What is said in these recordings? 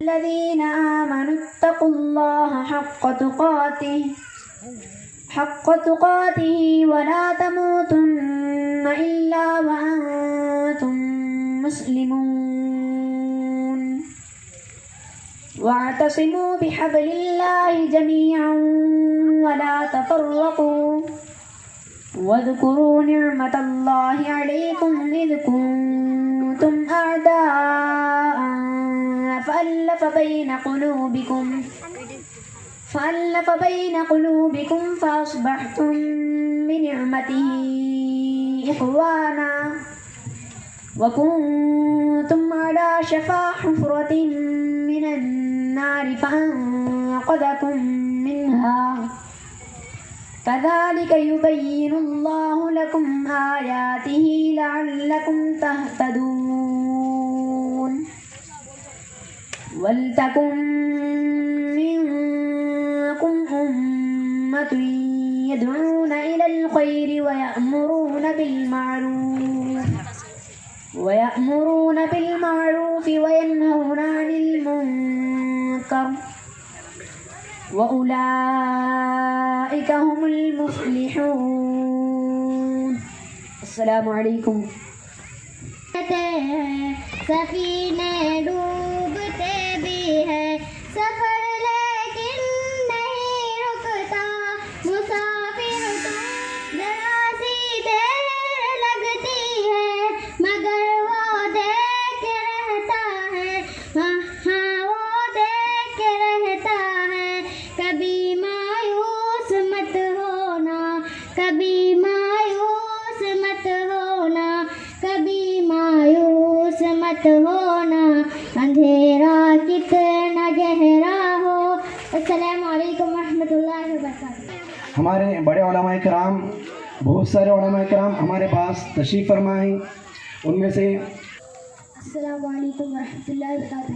الذين آمنوا اتقوا الله حق تقاته ولا تموتن إلا وأنتم مسلمون واعتصموا بحبل الله جميعا ولا تفرقوا واذكروا نعمة الله عليكم إذ كنتم أعداء فألف بين قلوبكم فأصبحتم بنعمته إخوانا وكنتم على شفا حفرة من النار فأنقذكم منها كذلك يبين الله لكم آياته لعلكم تهتدون ولتكن منكم أمة يدعون إلى الخير ويأمرون بالمعروف وينهون عن المنكر وأولئك هم المفلحون. السلام علیکم. سفینے ڈوبتے بھی ہے سفر لیکن نہیں رکتا مسافر تو ذرا سی دیر لگتی ہے مگر وہ دیکھ رہتا ہے ہاں وہ دیکھ رہتا ہے کبھی مایوس مت ہونا کبھی مایوس مت ہونا کبھی مایوس مت ہونا اندھیرا کتنا گہرا ہو. السلام علیکم ورحمۃ اللہ وبرکاتہ. ہمارے بڑے علماء کرام بہت سارے علماء کرام ہمارے پاس تشریف فرمائیں. ان میں سے السلام علیکم ورحمۃ اللہ وبرکاتہ.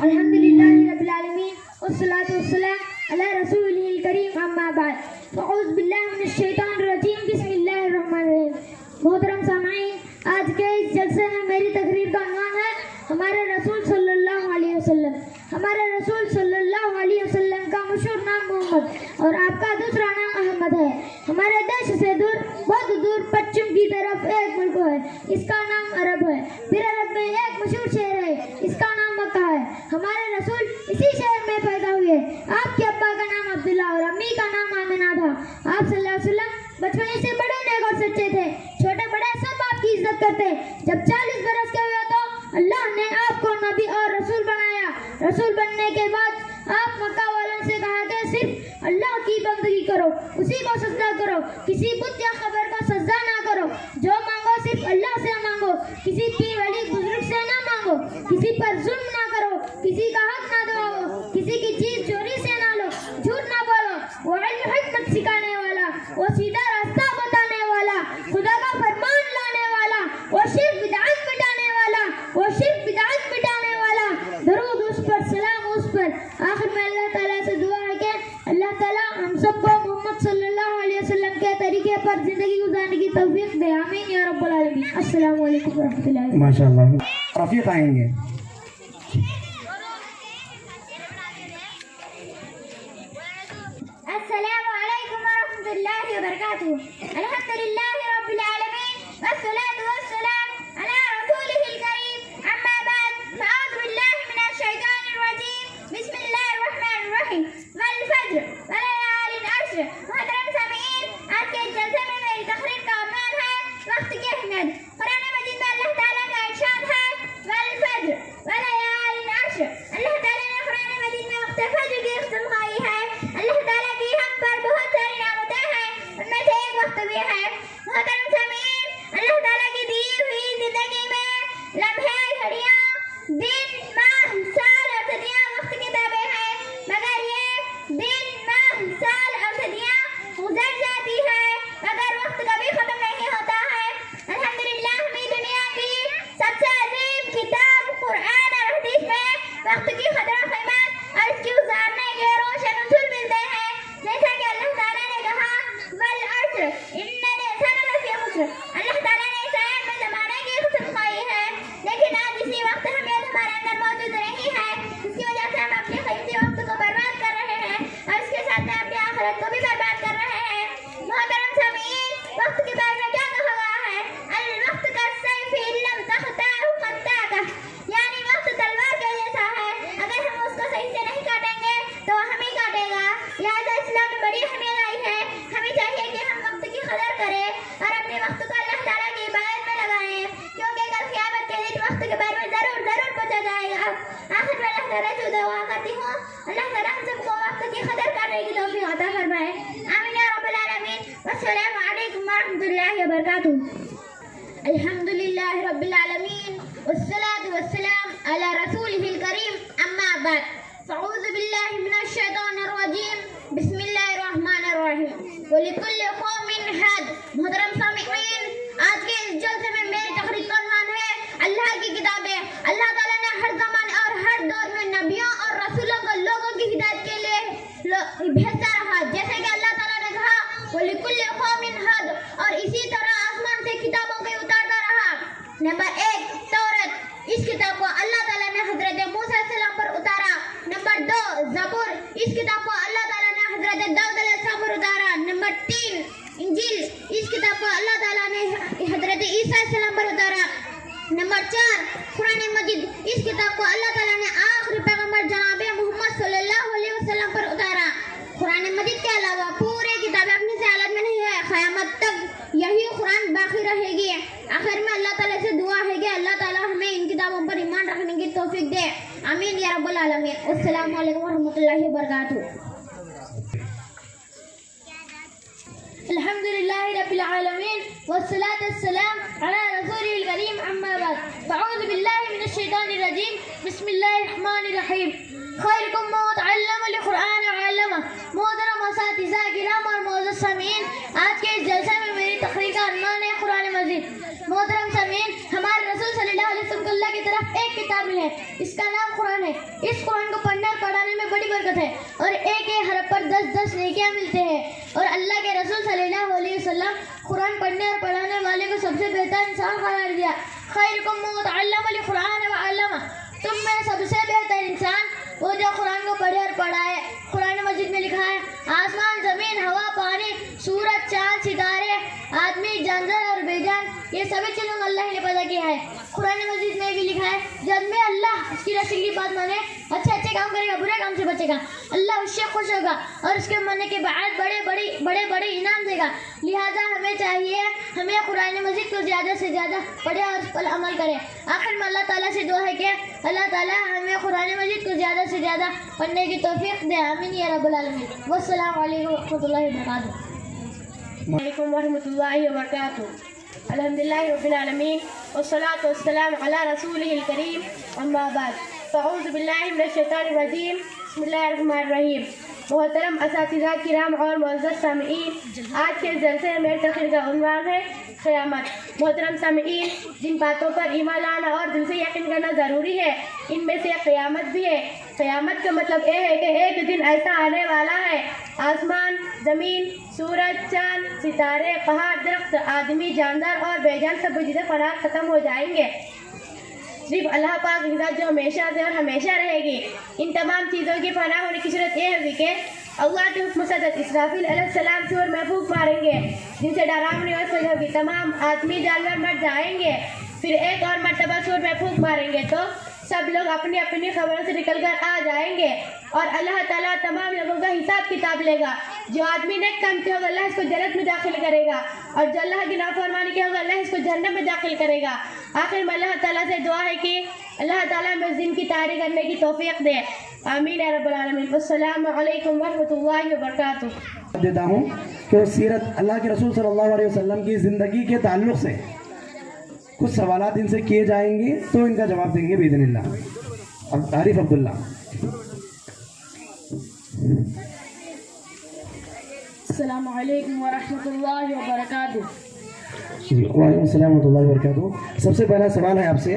الحمد للہ رب العالمین والصلاة والسلام علی رسولہ الکریم اما بعد فاعوذ باللہ من الشیطان الرجیم بسم اللہ الرحمن الرحیم. محترم سامعین، آج کے اس جلسے میں میری تقریر کا عنوان ہے ہمارے رسول صلی اللہ علیہ وسلم. ہمارے رسول صلی اللہ علیہ وسلم کا مشہور نام محمد اور آپ کا دوسرا نام احمد ہے. ہمارے دیش سے دور بہت دور پچھم کی طرف ایک ملک ہے، اس کا نام عرب ہے. پھر عرب میں ایک مشہور شہر ہے، اس کا نام مکہ ہے. ہمارے رسول اسی شہر میں پیدا ہوئے. آپ کے ابا کا نام عبداللہ اور امی کا نام آمنہ تھا. آپ صلی اللہ علیہ وسلم بچپنے سے بڑے نیک اور سچے تھے. چھوٹے بڑے سب آپ کی عزت کرتے. جب 40 برس کے ہوئے تو اللہ نے آپ کو نبی اور رسول بنایا. رسول بننے کے بعد آپ مکہ والوں سے کہا کہ صرف اللہ کی بندگی کرو، اسی کو سجدہ کرو، کسی بت یا قبر کو سجدہ نہ کرو. جو مانگو صرف اللہ سے مانگو، کسی پیر ولی بزرگ سے نہ مانگو، کسی پر ظلم نہ کرو، کسی کا حق نہ دو، کسی کی چیز چوری سے نہ لو، جھوٹ نہ بولو. وہ علم حکمت سکھانے والا، وہ سیدھا راستہ بتانے والا، خدا کا فرمان لانے والا، وہ شرک بدعت مٹانے والا، وہ شرک بدعت مٹانے والا. درود اس پر، سلام اس پر. آخر میں اللہ تعالیٰ سے دعا ہے کہ اللہ تعالیٰ ہم سب کو محمد صلی اللہ علیہ وسلم کے طریقے پر زندگی گزارنے کی توفیق دے. آمین یا رب العالمین. السلام علیکم ورحمۃ اللہ. ماشاء اللہ رفیق آئیں گے. السلام علیکم ورحمۃ اللہ وبرکاتہ. الحمد للہ رب العالمین والصلاة والسلام علی رسولہ الکریم اما بعد فاعوذ باللہ من الشیطان الرجیم بسم اللہ الرحمن الرحیم والفجر وليال عشر. محترم سامعین، آج کے جلسے میں میری تقریر کا عنوان ہے وقت کی اہمیت. قرآن مجید میں اللہ تعالیٰ کا ارشاد ہے والفجر وليال عشر. اللہ تعالیٰ نے قرآن مجید میں وقت فجر کی قسم کھائی ہے. اللہ تعالیٰ کی ہم پر بہت ساری نعمتیں ہیں، ان میں سے ایک وقت بھی ہے. محترم سامعین، اللہ تعالیٰ کی السلام علیکم ورحمۃ اللہ وبرکاتہ. الحمد للہ رب العالمین والصلاة والسلام علی رسولہ الکریم اما بعد فاعوذ باللہ من الشیطان الرجیم بسم اللہ الرحمن الرحیم. وَلِكُلِّ قَوْمٍ هَادٍ. محترم سامعین، آج کے اس جلسے میں میری تقریر کا عنوان ہے اللہ کی کتابیں. اللہ تعالیٰ نے ہر زمانے اور ہر دور میں نبیوں اور رسولوں کو لوگوں کی ہدایت کے لیے بھیجتا رہا، جیسے کہ اللہ تعالیٰ نے کہا وَلِكُلِّ قَوْمٍ هَادٍ، اور اسی طرح آسمان سے کتابوں کو اتارتا رہا. نمبر 1 تورات، اس کتاب کو اللہ تعالیٰ نے حضرت موسیٰ علیہ السلام پر اتارا. نمبر 2 زبور، اس کتاب کو اللہ تعالیٰ نے حضرت داؤد علیہ السلام پر اتارا. نمبر 3 انجیل، اس کتاب کو اللہ تعالیٰ نے حضرت عیسیٰ علیہ السلام پر اتارا. نمبر 4 قرآن مجید، اس کتاب کو اللہ تعالیٰ نے آخری پیغمبر جناب محمد صلی اللہ علیہ وسلم پر اتارا. قرآن مجید کے علاوہ پورے کتابیں اپنی سے حالت میں نہیں ہے، قیامت تک یہی قرآن باقی رہے گی. آخر میں اللہ تعالیٰ سے دعا ہے کہ اللہ تعالیٰ ہمیں ان کتابوں پر ایمان رکھنے کی توفیق دے. آمین یا رب العالمین. السلام علیکم ورحمۃ اللہ وبرکاتہ. الحمد للہ رب العالمین والصلاة والسلام علی رسولہ الکریم اما بعد فاعوذ باللہ من الشیطان الرجیم بسم اللہ الرحمن الرحیم. خیرکم من تعلم القرآن وعلمہ. محترم اساتذہ کرام اور معزز سامعین، آج کے اس جلسے میں میری تقریر کا عنوان ہے قرآن مجید. محترم سامعین، ہمارے رسول صلی اللہ علیہ وسلم کو اللہ کی طرف ایک کتاب ملی ہے، اس کا نام قرآن ہے. اس قرآن کو پڑھنے اور پڑھانے میں بڑی برکت ہے اور ایک حرف پر 10 نیکیاں ملتے ہیں. اور اللہ کے رسول صلی اللہ علیہ وسلم قرآن پڑھنے اور پڑھانے والے کو سب سے بہتر انسان قرار دیا. خیرکم من تعلم القرآن وعلمہ. تم میں سب سے بہتر انسان وہ جو قرآن کو پڑھے اور پڑھائے. قرآن مجید میں لکھا ہے آسمان، زمین، ہوا، پانی، سورج، چاند، ستارے، آدمی، جانور اور بے جان، یہ سبھی چیزوں کو اللہ نے پیدا کیا ہے. قرآن مجید میں بھی لکھا ہے جب میں اللہ اس کی رسول کی بات مانے، اچھے کام کرے گا، برے کام سے بچے گا، اللہ اس سے خوش ہوگا اور اس کے ماننے کے بعد بڑے انعام دے گا. لہٰذا ہمیں چاہیے ہمیں قرآن مجید کو زیادہ سے زیادہ پڑھے اور اس پر عمل کرے. آخر میں اللہ تعالیٰ سے دعا ہے کہ اللہ تعالیٰ ہمیں قرآن مجید کو زیادہ سے زیادہ پڑھنے کی توفیق دے. آمین یا رب العالمین. والسلام علیکم ورحمۃ اللہ وبرکاتہ. علیکم ورحمۃ اللہ وبرکاتہ. الحمد للہ رب العالمین والصلاة والسلام علی رسولہ الکریم اما بعد فاعوذ باللہ من الشیطان الرجیم بسم اللہ الرحمن الرحیم. محترم اساتذہ کرام اور معزز سامعین، آج کے جلسے میں میری تقریر کا عنوان ہے قیامت. محترم سامعین، جن باتوں پر ایمان لانا اور دل سے یقین کرنا ضروری ہے ان میں سے قیامت بھی ہے. قیامت کا مطلب یہ ہے کہ ایک دن ایسا آنے والا ہے آسمان، زمین، سورج، چاند، ستارے، پہاڑ، درخت، آدمی، جاندار اور بے جان سب چیزیں فنا ختم ہو جائیں گے. صرف اللہ پاک کی ذات جو ہمیشہ سے اور ہمیشہ رہے گی. ان تمام چیزوں کی فنا ہونے کی صورت یہ ہوگی کہ اللہ کے حکم سے اسرافیل علیہ السلام سور میں پھونک ماریں گے جن سے ڈراؤنی اور سوئی ہوگی. تمام آدمی جانور مر جائیں گے. پھر ایک اور مرتبہ سور میں پھونک ماریں گے تو سب لوگ اپنی اپنی خبروں سے نکل کر آ جائیں گے اور اللہ تعالیٰ تمام لوگوں کا حساب کتاب لے گا. جو آدمی نیک کام کیا ہوگا اللہ اس کو جنت میں داخل کرے گا اور جو اللہ کی نافرمانی کیا ہوگا اللہ اس کو جہنم میں داخل کرے گا. آخر میں اللہ تعالیٰ سے دعا ہے کہ اللہ تعالیٰ میں دن کی تیاری کرنے کی توفیق دے. آمین یا رب العالمین. السلام علیکم ورحمۃ اللہ وبرکاتہ. دیتا ہوں کہ سیرت اللہ کے رسول صلی اللہ علیہ وسلم کی زندگی کے تعلق سے کچھ سوالات ان سے کیے جائیں گے تو ان کا جواب دیں گے باذن اللہ. عارف عبداللہ. السلام علیکم ورحمۃ اللہ وبرکاتہ. وعلیکم السلام ورحمۃ اللہ وبرکاتہ. سب سے پہلا سوال ہے آپ سے،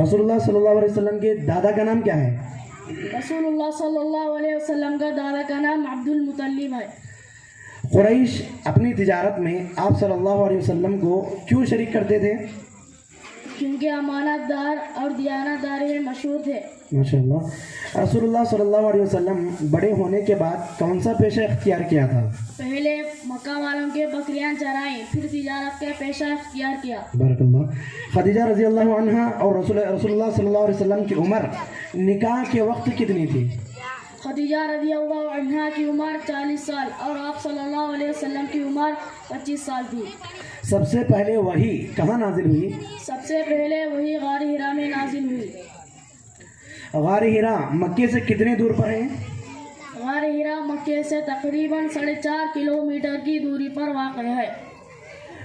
رسول اللہ صلی اللہ علیہ وسلم کے دادا کا نام کیا ہے؟ رسول اللہ صلی اللہ علیہ وسلم کا دادا کا نام عبد المطلب ہے. قریش اپنی تجارت میں آپ صلی اللہ علیہ وسلم کو کیوں شریک کرتے تھے؟ کیونکہ امانت دار اور دیانت داری میں مشہور تھے. ماشاء اللہ. رسول اللہ صلی اللہ علیہ وسلم بڑے ہونے کے بعد کون سا پیشہ اختیار کیا تھا؟ پہلے مکہ والوں کے بکریاں چرائیں، پھر تجارت کا پیشہ اختیار کیا. بارک اللہ. خدیجہ رضی اللہ عنہا اور رسول اللہ صلی اللہ علیہ وسلم کی عمر نکاح کے وقت کتنی تھی؟ خدیجہ رضی اللہ عنہا کی عمر 40 سال اور آپ صلی اللہ علیہ وسلم کی عمر 25 سال تھی. سب سے پہلے وحی کہاں نازل ہوئی؟ سب سے پہلے وہی غار ہرا میں نازل ہوئی. غار ہرا مکے سے کتنے دور پر ہے؟ غار ہرا مکے مکے سے تقریباً 4.5 کلومیٹر کی دوری پر واقع ہے۔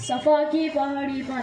صفا کی پہاڑی پر۔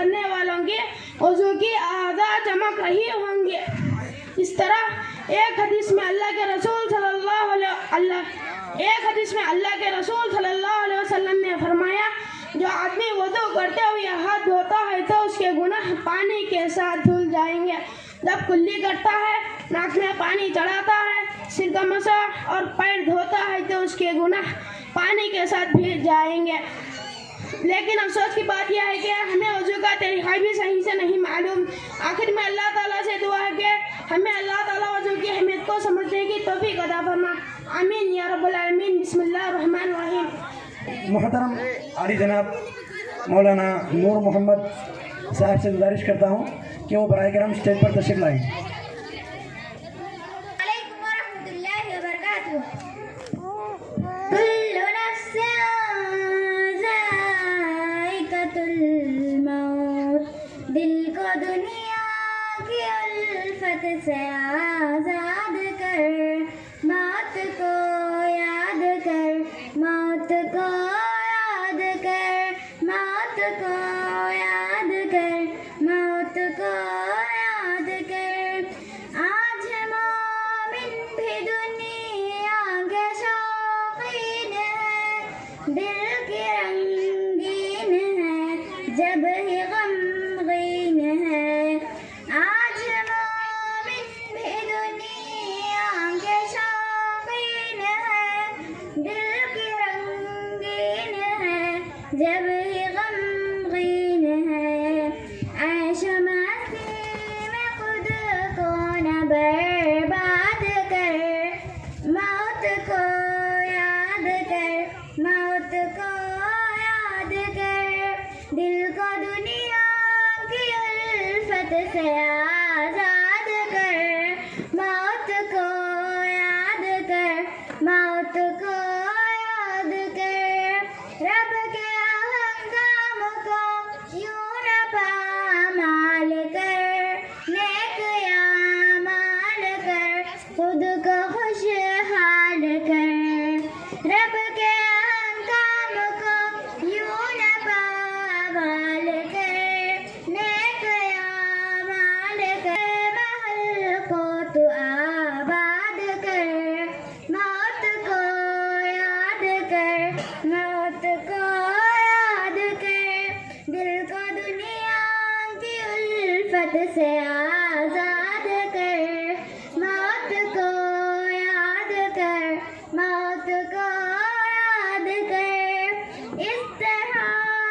کرنے والوں کے وضو کی اعضاء چمک رہی ہوں گے۔ اس طرح ایک حدیث میں اللہ کے رسول صلی اللہ علیہ وسلم نے فرمایا، جو آدمی وضو کرتے ہوئے ہاتھ دھوتا ہے تو اس کے گناہ پانی کے ساتھ دھل جائیں گے۔ جب کلی کرتا ہے، ناک میں پانی چڑھاتا ہے، سر کا مسح اور پیر دھوتا ہے تو اس کے گناہ پانی کے ساتھ بھیگ جائیں گے۔ لیکن افسوس کی بات یہ ہے کہ ہمیں وضو کا طریقہ بھی صحیح سے نہیں معلوم۔ آخر میں اللہ تعالیٰ سے دعا ہے کہ ہمیں اللہ تعالیٰ وضو کی اہمیت کو سمجھنے کی توفیق عطا فرما۔ آمین یا رب العالمین۔ بسم اللہ الرحمن الرحیم۔ محترم عالی جناب مولانا نور محمد صاحب سے گزارش کرتا ہوں کہ وہ براہ کرم اسٹیج پر تشریف لائیں۔ علیکم ورحمۃ اللہ وبرکاتہ۔ کل نفس ذائقۃ الموت، دل کو دنیا کی الفت سے آزاد کر، موت کو یاد کر، موت کو یاد کر، موت کو یاد کر، موت کو یاد کر۔ آج مومن بھی دنیا کے شوقین ہے، دل کی رنگین ہے جب ہی غمگین ہے۔ آج مومن بھی دنیا کے شوقین ہے، دل کی رنگین ہے جب ہی غمگین ہے۔ عیش و مستی میں خود کو نہ برباد کر، موت کو یاد کر، موت کو یاد کر۔ دل کو دنیا کی الفت سے آزاد کر، موت کو یاد کر، موت کو یاد کر۔ رب کے احکام کو یوں نہ پامال کر، نیک اعمال کر، خود کو خوشحال کر۔ رب کے احکام کو یوں نہ پامال کر، نیک اعمال کر۔ محل کو تو آباد کر، موت کو یاد کر، موت کو یاد کر۔ دل کو دنیا کی الفت سے آزاد کر، موت کو یاد کر، موت کو یاد کر۔ اس طرح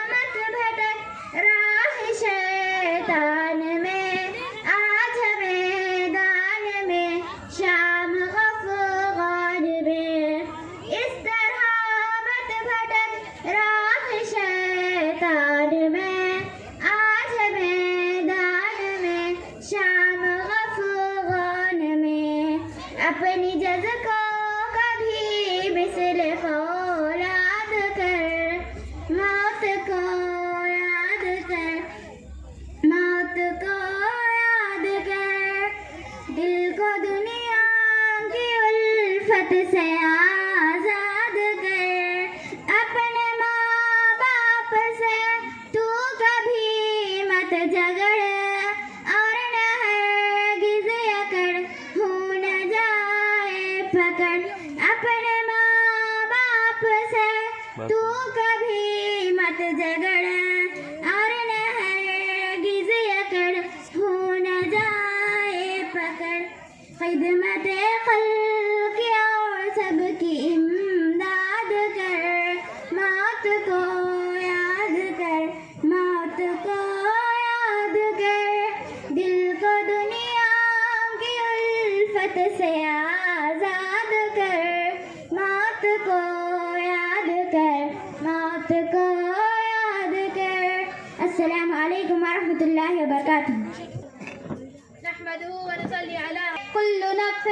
مت بھٹک راہ شیطان میں، آج میدان میں شام غفغان میں۔ اس طرح مت بھٹک راہ شیطان میں، آج میدان میں شام غفغان میں۔ اپنی جز کو کبھی مثل فولاد کر، موت کو یاد کر، موت کو یاد کر۔ دل کو دنیا کی الفت سے آزاد کر، اپنے ماں باپ سے تو کبھی مت جھگڑ، اور نہ ہرگز اکڑ ہو نہ جائے پکڑ۔ اپنے ماں باپ سے تو کبھی مت جھگڑ، اور نہ ہرگز اکڑ ہو نہ جائے پکڑ۔ خدمت خلق اور سب کی امداد کر، موت کو یاد کر، موت کو یاد کر۔ دل کو دنیا کی الفت سے آزاد کر، موت کو یاد کر، موت کو یاد کر۔ السلام علیکم ورحمۃ اللہ وبرکاتہ۔ نحمده ونصلي على كل نفس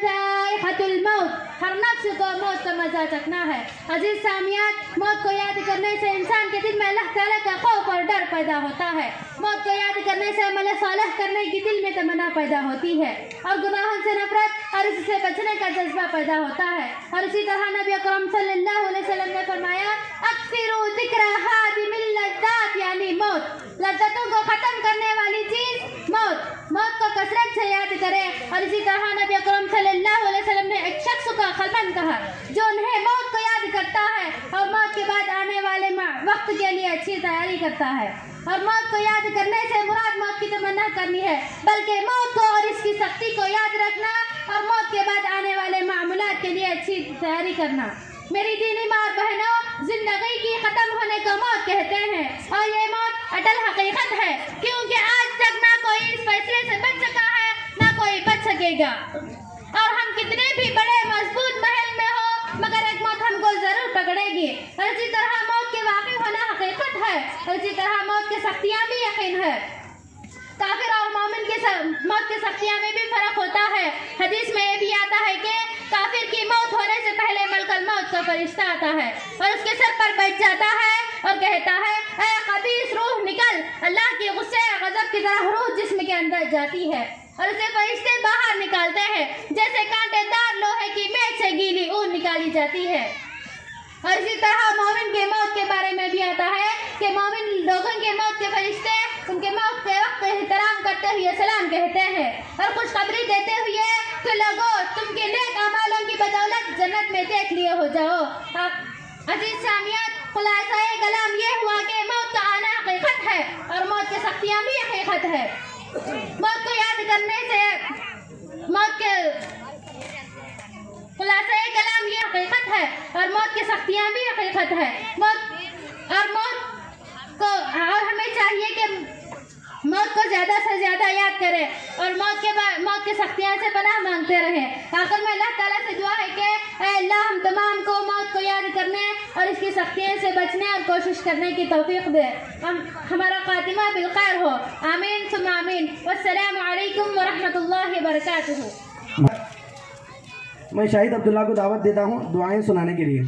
ذائقة الموت، ہر نفس کو موت کا مزہ چکھنا ہے۔ عزیز سامعین، موت کو یاد کرنے سے انسان کے دل میں اللہ تعالیٰ کا خوف اور ڈر پیدا ہوتا ہے۔ موت کو یاد کرنے سے عمل صالح کرنے کی دل میں تمنا پیدا ہوتی ہے اور گناہوں سے نفرت اور اس سے بچنے کا جذبہ پیدا ہوتا ہے۔ اور اسی طرح نبی اکرم صلی اللہ علیہ وسلم نے فرمایا اکثروا ذکر ہادم اللذات، یعنی موت، لذتوں کو ختم کرنے والی چیز موت کو کثرت سے یاد کرے۔ اور اسی طرح نبی اکرم صلی اللہ علیہ وسلم نے ایک شخص کا خلبن کہا جو انہیں موت کو یاد کرتا ہے اور موت کے بعد آنے والے وقت کے لیے اچھی تیاری کرتا ہے۔ اور موت کو یاد کرنے سے مراد موت کی تمنا کرنی ہے، بلکہ موت کو اور اس کی سختی کو یاد رکھنا اور موت کے بعد آنے والے معمولات کے لیے اچھی تیاری کرنا۔ میری دینی ماں اور بہنوں، زندگی کی ختم ہونے کو موت کہتے ہیں اور یہ موت اٹل حقیقت ہے، کیونکہ آج تک نہ کوئی اس فیصلے سے بچ سکا ہے نہ کوئی بچ سکے گا۔ اور ہم کتنے بھی بڑے مضبوط محل میں ہو مگر ایک موت ہم کو ضرور پکڑے گی۔ اور اسی طرح موت کے واقع ہونا حقیقت ہے اور اسی طرح موت کی سختیاں بھی یقین ہے۔ کافر اور مومن کی موت کی سختیاں میں بھی فرق ہوتا ہے۔ حدیث میں یہ بھی آتا ہے کہ کافر کی موت ہونے سے پہلے ملک الموت کا فرشتہ آتا ہے اور اس کے سر پر بیٹھ جاتا ہے اور کہتا ہے اے خبیث روح نکل۔ اللہ کے غصے غضب کی طرح روح جسم کے اندر جاتی ہے اور اسے فرشتے باہر نکالتے ہیں جیسے کانٹے دار لوہے کی میخ سے گیلی اون نکالی جاتی ہے۔ اور اسی طرح مومن کے موت کے بارے میں بھی آتا ہے کہ مومن لوگوں کے موت کے فرشتے ان کے موت کے وقت احترام کرتے ہوئے سلام کہتے ہیں اور خوشخبری دیتے ہوئے کہ لوگوں تم کے نیک اعمالوں کی بدولت جنت میں دیکھ لیے ہو جاؤ۔ عزیز سامعین، خلاصہ کلام یہ ہوا کہ موت کا آنا حقیقت ہے اور موت کی سختیاں بھی حقیقت ہے۔ موت کو یاد کرنے سے خلاصہ کلام یہ حقیقت ہے اور موت کی سختیاں بھی حقیقت ہے۔ اور ہمیں چاہیے کہ موت کو زیادہ سے زیادہ یاد کریں اور موت کی سختیاں سے پناہ مانگتے رہیں۔ آخر میں اللہ تعالیٰ سے دعا ہے کہ اے اللہ ہم تمام کو موت کو یاد کرنے اور اس کی سختیوں سے بچنے اور کوشش کرنے کی توفیق دے، ہمارا خاتمہ بالخیر ہو، آمین ثم آمین۔ والسلام علیکم ورحمۃ اللہ وبرکاتہ۔ میں شاہد عبداللہ کو دعوت دیتا ہوں دعائیں سنانے کے لیے۔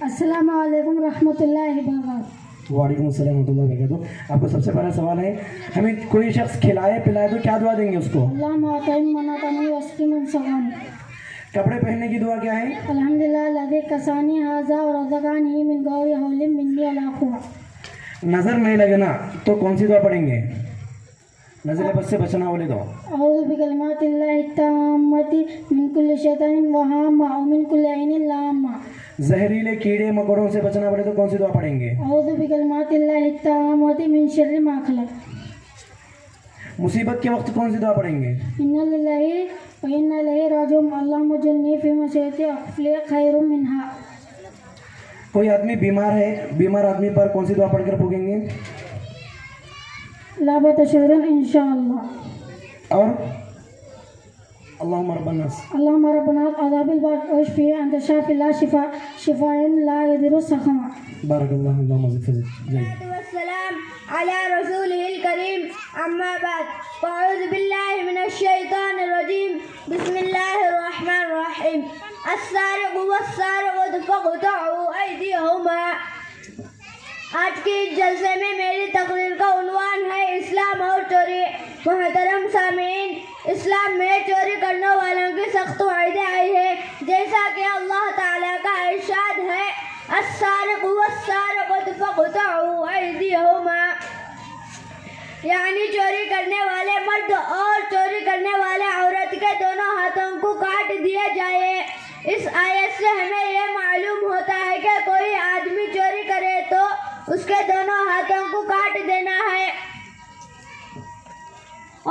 السلام علیکم ورحمۃ اللہ وبرکاتہ۔ وعلیکم السلام ورحمۃ اللہ وبرکاتہ۔ آپ کو سب سے پہلا سوال ہے، ہمیں کوئی شخص کھلائے پلائے تو کیا دعا دیں گے اس کو؟ اللہم اطعم من اطعمنی واسقی من سقانی۔ کپڑے پہننے کی دعا کیا ہے؟ الحمدللہ الذی کسانی ھذا ورزقانی من غیر حول منی ولا قوة۔ نظر نہیں لگنا تو کون سی دعا پڑھیں گے؟ نظر بد سے بچنا بولے تو اعوذ بکلمات اللہ التامۃ من کل شیطان وہامہ ومن کل عین لامہ۔ زہریلے کیڑے مکوڑوں سے بچنا پڑے تو کون سی دعا پڑھیں گے؟ اعوذ بکلمات اللہ التامۃ من شر ما خلق۔ مصیبت کے وقت کون سی دعا پڑھیں گے؟ انا للہ و انا الیہ راجعون اللہم اجرنی فی مصیبتی واخلف لی خیر منہا۔ کوئی آدمی بیمار ہے، بیمار آدمی پر کون سی دعا پڑھ کر پھونکیں گے؟ لا بتشعرون انشاءاللہ۔ اور اللہم رب الناس اللہم ربنا عذاب الباس واشفی انت شافی لا شفاء شفاء لا یضر سقما۔ بارک اللہ اللہم زد فضل جائے۔ والسلام على رسوله الكريم أما بعد فأعوذ بالله من الشيطان الرجيم بسم الله الرحمن الرحيم السارق والسارقة فاقطعوا أيديهما۔ آج کے جلسے میں میری تقریر کا عنوان ہے اسلام اور چوری۔ محترم سامعین، اسلام میں چوری کرنے والوں کی سخت وعیدیں آئی ہے، جیسا کہ اللہ تعالیٰ کا ارشاد ہے السارق والسارقة فاقطعوا أيديهما، یعنی چوری کرنے والے مرد اور چوری کرنے والے عورت کے دونوں ہاتھوں کو کاٹ دیا جائے۔ اس آیت سے ہمیں یہ معلوم ہوتا ہے کہ کوئی آدمی چوری کرے تو اس کے دونوں ہاتھوں کو کاٹ دینا ہے۔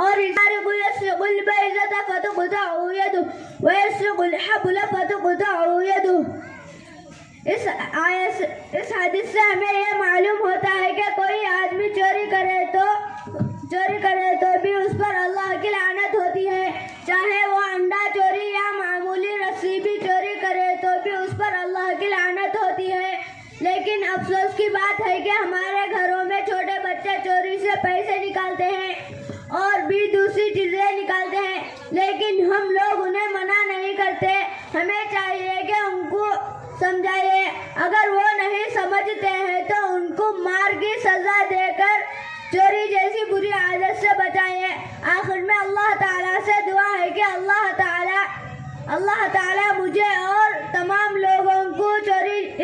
اور السارق يسرق البيضة فتقطع يده ويسرق الحبل فتقطع يده۔ اس حدیث سے ہمیں یہ معلوم ہوتا ہے کہ کوئی آدمی چوری کرے تو بھی اس پر اللہ کی لعنت ہوتی ہے، چاہے وہ انڈا چوری یا معمولی رسی بھی چوری کرے تو بھی اس پر اللہ کی لعنت ہوتی ہے۔ لیکن افسوس کی بات ہے کہ ہمارے گھروں میں چھوٹے بچے چوری سے پیسے نکالتے ہیں اور بھی دوسری چیزیں نکالتے ہیں، لیکن ہم لوگ انہیں منع نہیں کرتے ہمیں چاہیے کہ ان کو سمجھائے، اگر وہ نہیں سمجھتے ہیں تو ان کو مار کی سزا دے کر چوری جیسی بری عادت سے بچائیں۔ آخر میں اللہ تعالیٰ سے دعا ہے کہ اللہ تعالیٰ مجھے اور تمام لوگوں کو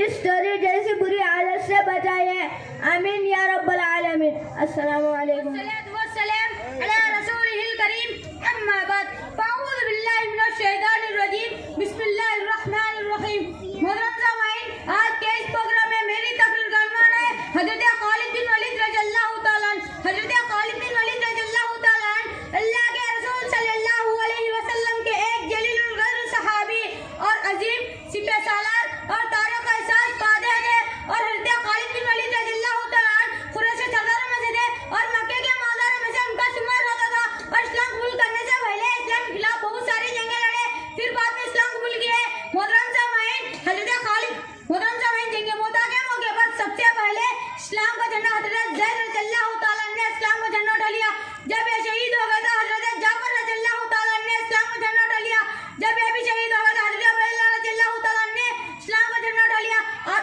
اس چوری جیسی بری عادت سے بچائے، آمین یا رب العالمین۔ السلام علیکم۔ والسلام على رسوله الكريم أما بعد فأعوذ بالله من الشيطان الرجيم بسم الله الرحمن الرحيم۔ محترم سامعین، آج کے اس پروگرام میں میری تقریر کا عنوان ہے حضرت خالد بن ولید رضی اللہ تعالیٰ عنہ۔ حضرت خالد بن ولید رضی اللہ تعالیٰ عنہ اللہ کے رسول صلی اللہ علیہ وسلم کے ایک جلیل القدر صحابی اور عظیم سپہ سالار اور تاریخ کا احساس پادے تھے، اور حضرت خالد بن ولید رضی اللہ تعالیٰ عنہ قریش سرداروں میں سے تھے اور مکے کے مالداروں میں سے ان کا شمار ہوتا تھا، اور اسلام قبول کرنے سے پہلے اسلام کے خلاف بہت ساری جنگیں لڑے، پھر بعد میں اسلام قبول کیے۔ محترم سامعین، جنگ موتا کے موقع پر سب سے پہلے اسلام کا جھنڈا حضرت زید رضی اللہ تعالیٰ نے اسلام کا جھنڈا اٹھا لیا۔ جب یہ شہید ہو گئے تو حضرت جعفر رضی اللہ تعالیٰ نے اسلام کا جھنڈا اٹھا لیا۔ جب یہ بھی شہید ہو گئے تو حضرت عبیداللہ رضی اللہ تعالیٰ نے اسلام کا جھنڈا اٹھا لیا، اور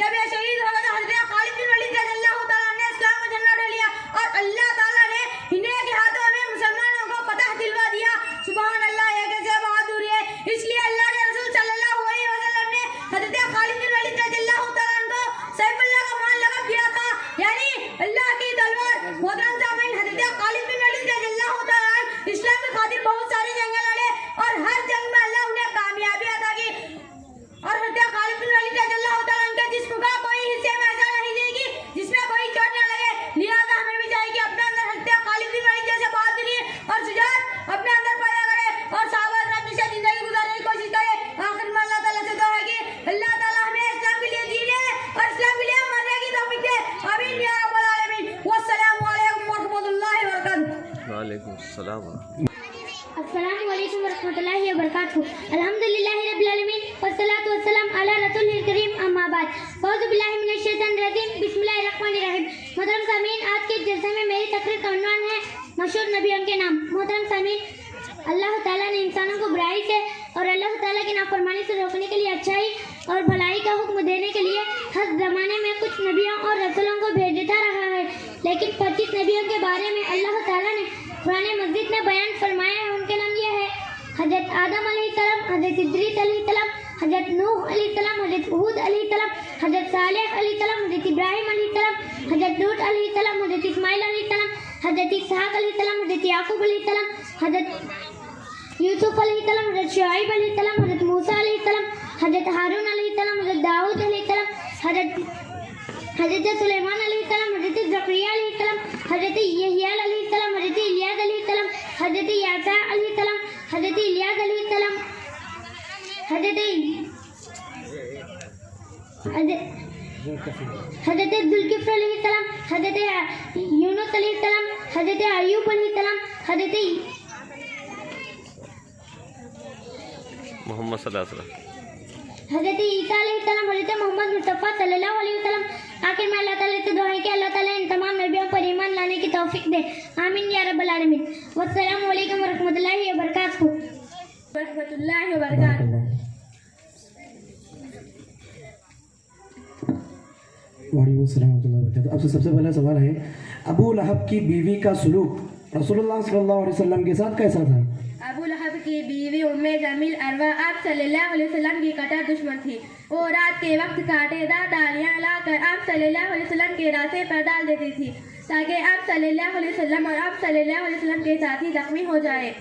جب یہ شہید ہو گئے تو حضرت خالد بن ولید رضی اللہ تعالیٰ نے اسلام کا جھنڈا اٹھا لیا، اور اللہ تعالیٰ نے انہیں کے ہاتھوں میں مسلمانوں کو فتح دلوا دیا۔ سبحان اللہ، یہ کیسے بہادری ہے! اس لیے اللہ کے رسول صلی اللہ علیہ وسلم نے حضرت خالد بن ولید رضی اللہ تعالیٰ عنہ کو سیف اللہ کا مان لقب دیا تھا، یعنی اللہ کی تلوار۔ محترم سامعین، حضرت خالد بن ولید رضی اللہ تعالیٰ عنہ اسلام کی خاطر بہت ساری جنگیں لڑے، اور ہر جنگ میں اللہ انہیں کامیابی عطا کی، اور حضرت خالد بن ولید رضی اللہ تعالیٰ عنہ کے جسم کا کوئی حصے میں ایسا نہیں دے گی جس میں کوئی چوٹ نہ لگے، لہٰذا ہمیں بھی چاہیے کہ اپنے اندر حضرت خالد بن ولید جیسے بہادری اور شجاعت اپنے اندر پیدا کرے، اور صحابہ کرام جیسے زندگی گزارنے کی کوشش کرے۔ آخر میں اللہ تعالیٰ سے دعا ہے کہ اللہ تعالیٰ ہمیں اسلام کے لیے جینے اور اسلام کے لیے مرنے کی توفیق دے، آمین یا رب العالمین۔ والسلام علیکم ورحمۃ اللہ وبرکاتہ۔ وعلیکم السلام۔ السلام علیکم ورحمۃ اللہ وبرکاتہ۔ الحمدللہ رب العالمین والصلاۃ والسلام علی رسول الکریم، اما بعد اعوذ باللہ من الشیطان الرجیم بسم اللہ الرحمن الرحیم۔ محترم سامعین، آج کے جلسے میں میری تقریر کا عنوان ہے مشہور نبیوں کے نام۔ محترم سامعین، اللہ تعالیٰ نے انسانوں کو برائی سے اور اللہ تعالیٰ کی نافرمانی سے روکنے کے لیے اچھائی اور بھلائی کا حکم دینے کے لیے ہر زمانے میں کچھ نبیوں اور رسولوں کو بھیجتا رہا ہے، لیکن 25 نبیوں کے بارے میں اللہ تعالیٰ نے قرآن مجید میں بیان فرمایا ہے۔ ان کے نام یہ ہے: حضرت آدم علیہ السلام، حضرت ادریس علیہ السلام، حضرت نوح علیہ السلام، حضرت ہود علیہ السلام، حضرت صالح علیہ السلام، حضرت ابراہیم علیہ السلام، حضرت لوط علیہ السلام، حضرت اسماعیل علیہ السلام، حضرت اسحاق علیہ السلام، حضرت یعقوب علیہ السلام، حضرت یوسف علیہ السلام، حضرت شعیب علیہ السلام، حضرت موسیٰ علیہ السلام، حضرت ہارون علیہ السلام، حضرت داؤد علیہ السلام، حضرت سلیمان علیہ السلام، حضرت زکریا علیہ السلام، حضرت یحییٰ علیہ السلام، حضرت الیاس علیہ السلام، حضرت یعصیٰ علیہ السلام، حضرت الیاس علیہ السلام، حضرت ذوالکفل علیہ السلام، حضرت یونس علیہ السلام، حضرت ایوب علیہ السلام، حضرت محمد صلی اللہ علیہ وسلم، حضرت عیسیٰ علیہ السلام، حضرت محمد مصطفیٰ صلی اللہ علیہ وسلم۔ آخر میں اللہ تعالیٰ سے دعا ہے کہ اللہ تعالیٰ ان تمام نبیوں پر ایمان لانے کی توفیق دے، آمین یا رب العالمین۔ والسلام علیکم ورحمۃ اللہ وبرکاتہ۔ ورحمۃ اللہ وبرکاتہ۔ وعلیکم السلام ورحمۃ اللہ وبرکاتہ۔ اب سے سب سے پہلا سوال ہے، ابو لہب کی بیوی کا سلوک رسول اللہ صلی اللہ علیہ وسلم کے ساتھ کیسا تھا؟ ابو لہب کی بیوی ام جمیل اروا آپ صلی اللہ علیہ وسلم کی کٹر دشمن تھی۔ وہ رات کے وقت کانٹے دار ڈالیاں لا کر آپ صلی اللہ علیہ وسلم کے راستے پر ڈال دیتی تھی تاکہ آپ صلی اللہ علیہ وسلم اور آپ صلی اللہ علیہ وسلم کے ساتھی زخمی ہو جائے۔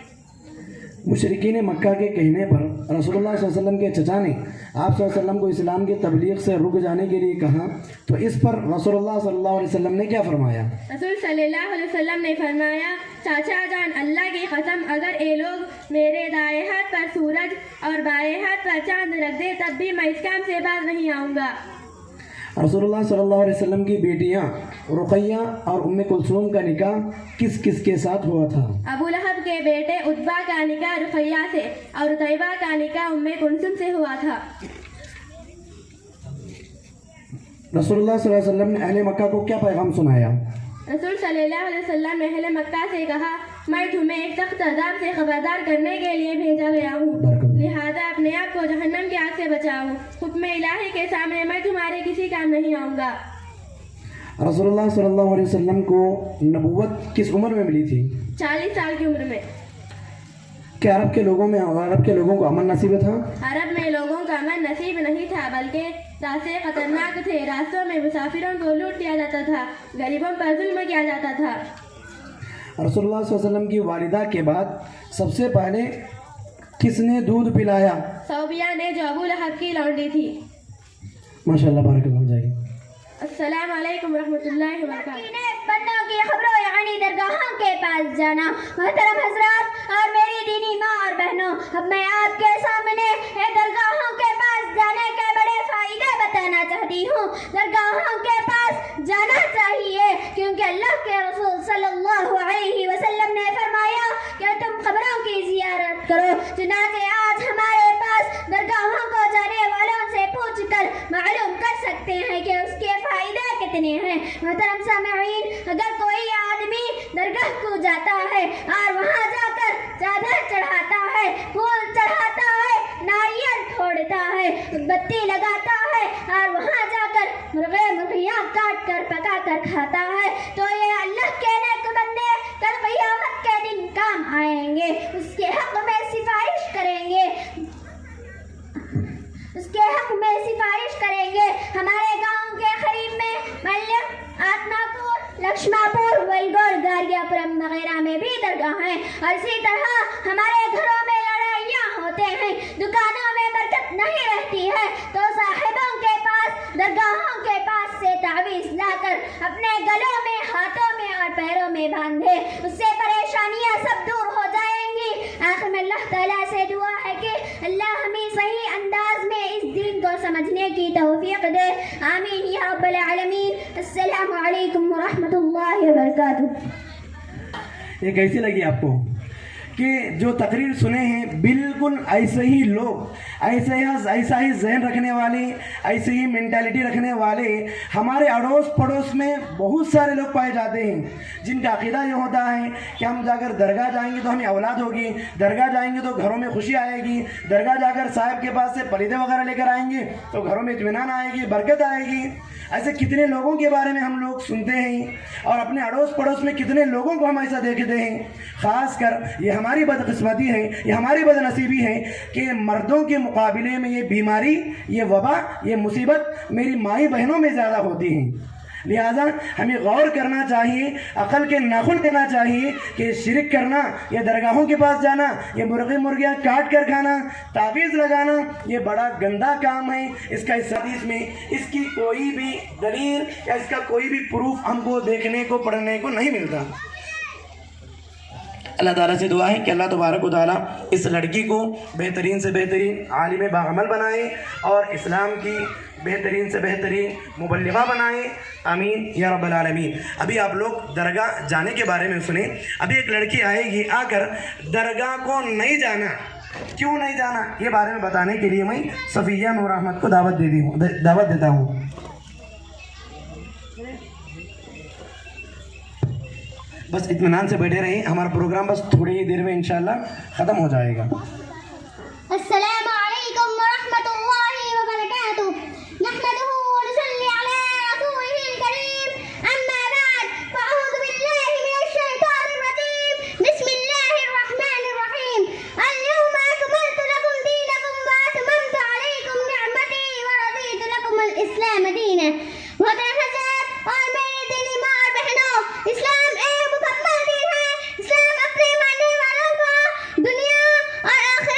مشرکین مکہ کے کہنے پر رسول اللہ صلی اللہ علیہ وسلم کے چچا نے آپ صلی اللہ علیہ وسلم کو اسلام کی تبلیغ سے رک جانے کے لیے کہا، تو اس پر رسول اللہ صلی اللہ علیہ وسلم نے کیا فرمایا؟ رسول صلی اللہ علیہ وسلم نے فرمایا، چاچا جان، اللہ کی قسم، اگر یہ لوگ میرے دائیں ہاتھ پر سورج اور بائیں ہاتھ پر چاند رکھ دے تب بھی میں اس کام سے باز نہیں آؤں گا۔ رسول اللہ صلی اللہ علیہ وسلم کی بیٹیاں رقیہ اور ام کلثوم کا نکاح کس کس کے ساتھ ہوا تھا؟ ابو لہب کے بیٹے عتبہ کا نکاح رقیہ سے اور طیبہ کا نکاح ام کلثوم سے ہوا تھا۔ رسول اللہ صلی اللہ علیہ وسلم نے اہل مکہ کو کیا پیغام سنایا؟ رسول صلی اللہ علیہ وسلم نے اہل مکہ سے کہا میں تمہیں ایک سخت عذاب سے خبردار کرنے کے لیے بھیجا گیا ہوں، لہذا اپنے آپ کو جہنم کی آگ سے بچاؤ۔ حکم الہی کے سامنے میں تمہارے کسی کام نہیں آؤں گا۔ رسول اللہ صلی اللہ علیہ وسلم کو نبوت کس عمر میں ملی تھی؟ 40 سال کی عمر میں۔ کیا عرب کے لوگوں کو امن نصیب تھا؟ عرب میں لوگوں کا امن نصیب نہیں تھا، بلکہ راستے خطرناک تھے۔ راستوں میں مسافروں کو لوٹ لیا جاتا تھا، غریبوں پر ظلم کیا جاتا تھا۔ رسول اللہ صلی اللہ علیہ وسلم کی والدہ کے بعد سب سے پہلے کس نے دودھ پلایا؟ صوبیہ نے جو ابو لہب کی لونڈی تھی۔ ماشاءاللہ، بارک اللہ جائے۔ السلام علیکم ورحمۃ اللہ وبرکاتہ۔ بندوں کی خبروں یعنی درگاہوں کے پاس جانا۔ محترم حضرات اور میری دینی ماں اور بہنوں، اب میں آپ کے سامنے درگاہوں کے پاس جانے کے بڑے فائدے بتانا چاہتی ہوں۔ درگاہوں کے پاس جانا چاہیے کیونکہ اللہ کے رسول صلی اللہ علیہ وسلم نے فرمایا کہ تم قبروں کی زیارت کرو۔ چنانچہ آج ہمارے پاس درگاہوں کو جانے والوں سے پوچھ کر معلوم کر سکتے ہیں کہ اس کے فائدے کتنے ہیں۔ محترم سامعین، اگر کوئی آدمی درگاہ کو جاتا ہے اور وہاں جا کر چادر چڑھاتا ہے، پھول چڑھاتا ہے، ناریل پھوڑتا ہے، بتی لگاتا ہے اور وہاں جا کر مرغیاں کاٹ کر پکا کر کھاتا ہے، تو یہ اللہ کے نیک بندے کل قیامت کے دن کام آئیں گے، اس کے حق میں سفارش کریں گے، ہمارے گاؤں کے قریب میں ملک، آتنا پور، لکشما پور، ولگور، گاریا پورم وغیرہ میں بھی درگاہ ہیں، اور اسی طرح ہمارے گھروں میں لڑائیاں ہوتے ہیں، دکانوں میں برکت نہیں رہتی ہے، تو صاحبوں کے پاس، درگاہوں کے پاس سے تعویذ لا کر اپنے گلوں میں، ہاتھوں میں اور پیروں میں باندھے، اس سے پریشانیاں سب دور ہو جائیں گی۔ آخر میں اللہ تعالیٰ سے دعا ہے کہ اللہ ہمیں صحیح انداز میں اس دین کو سمجھنے کی توفیق دے، آمین یا رب العالمین۔ السلام علیکم ورحمۃ اللہ وبرکاتہ۔ یہ کیسی لگی آپ کو کہ جو تقریر سنے ہیں بالکل ایسے ہی لوگ، ایسا ہی ذہن رکھنے والے، ایسے ہی مینٹالٹی رکھنے والے ہمارے اڑوس پڑوس میں بہت سارے لوگ پائے جاتے ہیں، جن کا عقیدہ یہ ہوتا ہے کہ ہم جا کر درگاہ جائیں گے تو ہمیں اولاد ہوگی، درگاہ جائیں گے تو گھروں میں خوشی آئے گی، درگاہ جا کر صاحب کے پاس سے پلیدے وغیرہ لے کر آئیں گے تو گھروں میں اطمینان آئے گی، برکت آئے گی۔ ایسے کتنے لوگوں کے بارے میں ہم لوگ سنتے ہیں، اور اپنے اڑوس پڑوس میں کتنے لوگوں کو ہم ایسا دیکھتے ہیں۔ خاص کر یہ ہماری بدقسمتی ہے، یہ ہماری بد نصیبی ہے کہ مردوں کے مقابلے میں یہ بیماری، یہ وبا، یہ مصیبت میری مائی بہنوں میں زیادہ ہوتی ہیں۔ لہٰذا ہمیں غور کرنا چاہیے، عقل کے ناخن دینا چاہیے کہ شرک کرنا، یہ درگاہوں کے پاس جانا، یہ مرغیاں کاٹ کر کھانا، تعویذ لگانا، یہ بڑا گندا کام ہے۔ اس کا اس حدیث میں اس کی کوئی بھی دلیل یا اس کا کوئی بھی پروف ہم کو دیکھنے کو پڑھنے کو نہیں ملتا۔ اللہ تعالیٰ سے دعا ہے کہ اللہ تبارک و تعالیٰ اس لڑکی کو بہترین سے بہترین عالم باعمل بنائے اور اسلام کی بہترین سے بہترین مبلغہ بنائے، آمین یا رب العالمین۔ ابھی آپ لوگ درگاہ جانے کے بارے میں سنیں۔ ابھی ایک لڑکی آئے گی، آ کر درگاہ کو نہیں جانا، کیوں نہیں جانا یہ بارے میں بتانے کے لیے میں صفیہ نور احمد کو دعوت دیتا ہوں۔ بس اطمینان سے بیٹھے رہیں، ہمارا پروگرام بس تھوڑی ہی دیر میں انشاءاللہ ختم ہو جائے گا۔ السلام علیکم ورحمۃ اللہ وبرکاتہ۔ نحمده ونصلي على رسوله الكريم، اما بعد فاعوذ بالله من الشيطان الرجيم، بسم الله الرحمن الرحيم۔ اليوم اكملت لكم دينكم واتممت عليكم نعمتي ورضيت لكم الاسلام دينا۔ محترم حضرات اور میرے دینی ماں اور بہنوں، اسلام ایک مکمل دین ہے۔ اسلام اپنے ماننے والوں کو دنیا اور آخرت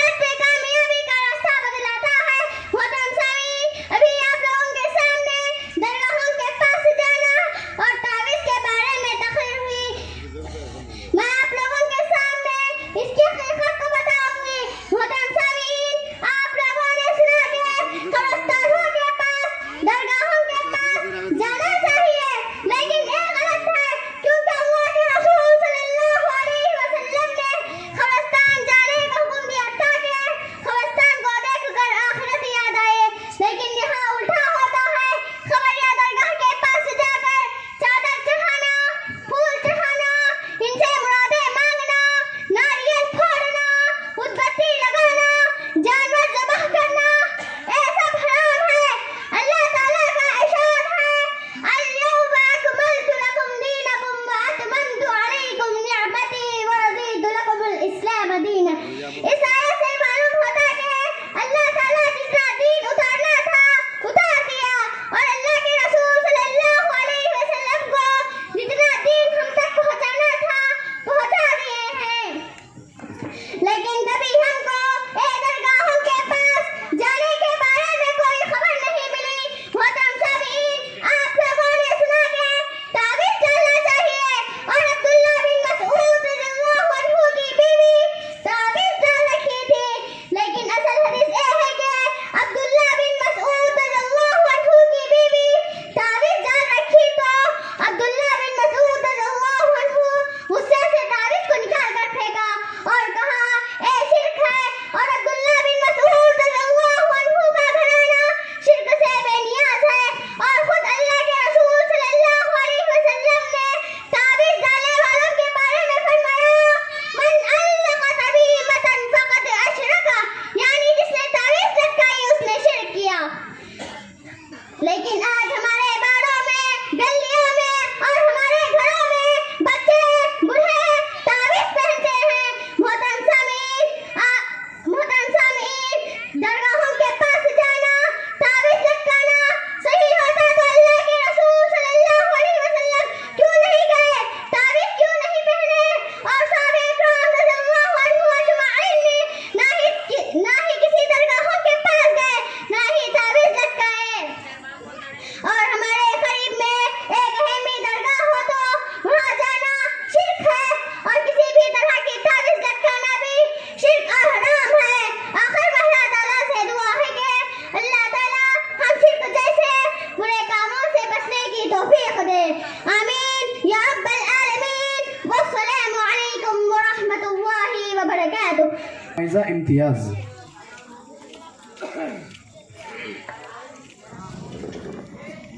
جائزہ امتیاز.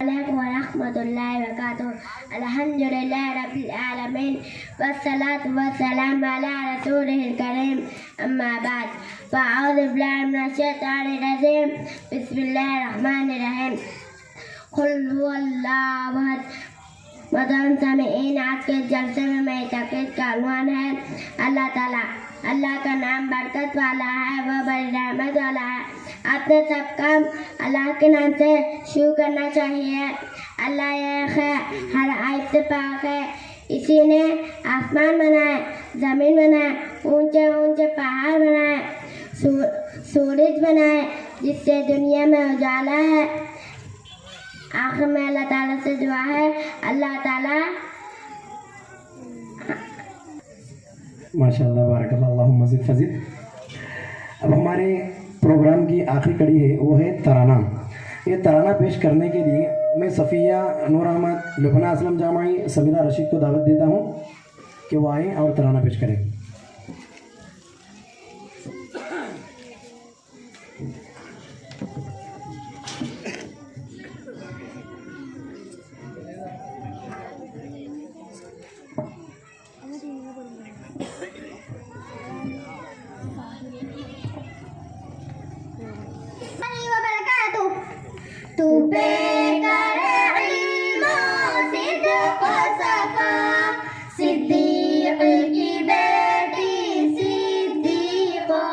عليكم ورحمة الله وبركاته. الحمد لله رب العالمين والصلاة والسلام على رسوله الكريم أما بعد فأعوذ بالله من الشيطان الرجيم بسم الله الرحمن الرحيم. قل هو الله أحد. محترم سامعین، آج کے جلسے میں تقریر کا عنوان ہے اللہ تعالیٰ. اللہ کا نام برکت والا ہے، وہ بڑی رحمت والا ہے. اپنے سب کام اللہ کے نام سے شروع کرنا چاہیے. اللہ ایک ہے، ہر عیب سے پاک ہے. اسی نے آسمان بنائے، زمین بنائے، اونچے اونچے پہاڑ بنائے، سورج بنائے جس سے دنیا میں اجالا ہے. آخر میں اللہ تعالیٰ سے دعا ہے اللہ تعالیٰ ماشاء اللہ بارک اللہ، اللہم زد فزد. اب ہمارے پروگرام کی آخری کڑی ہے، وہ ہے ترانہ. یہ ترانہ پیش کرنے کے لیے میں صفیہ نور احمد لبنہ اسلم جامعی سمیرہ رشید کو دعوت دیتا ہوں کہ وہ آئیں اور ترانہ پیش کریں. تو بے گر علم و صدق و صفا، صدیق کی بیٹی صدیقہ.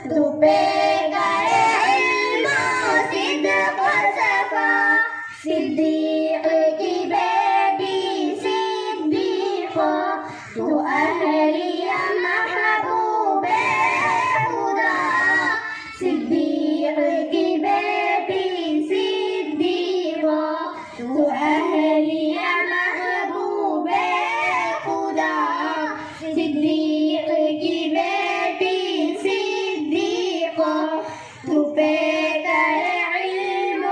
تو بے گر علم و صدق و صفا، صدیق کی بیٹی صدیقہ. تو اہلیہ محبوب خدا، صدیق کی بیٹی تو اہلیہ محبوب خدا، صدیق کی بیٹی صدیقہ. تو پہ کر علم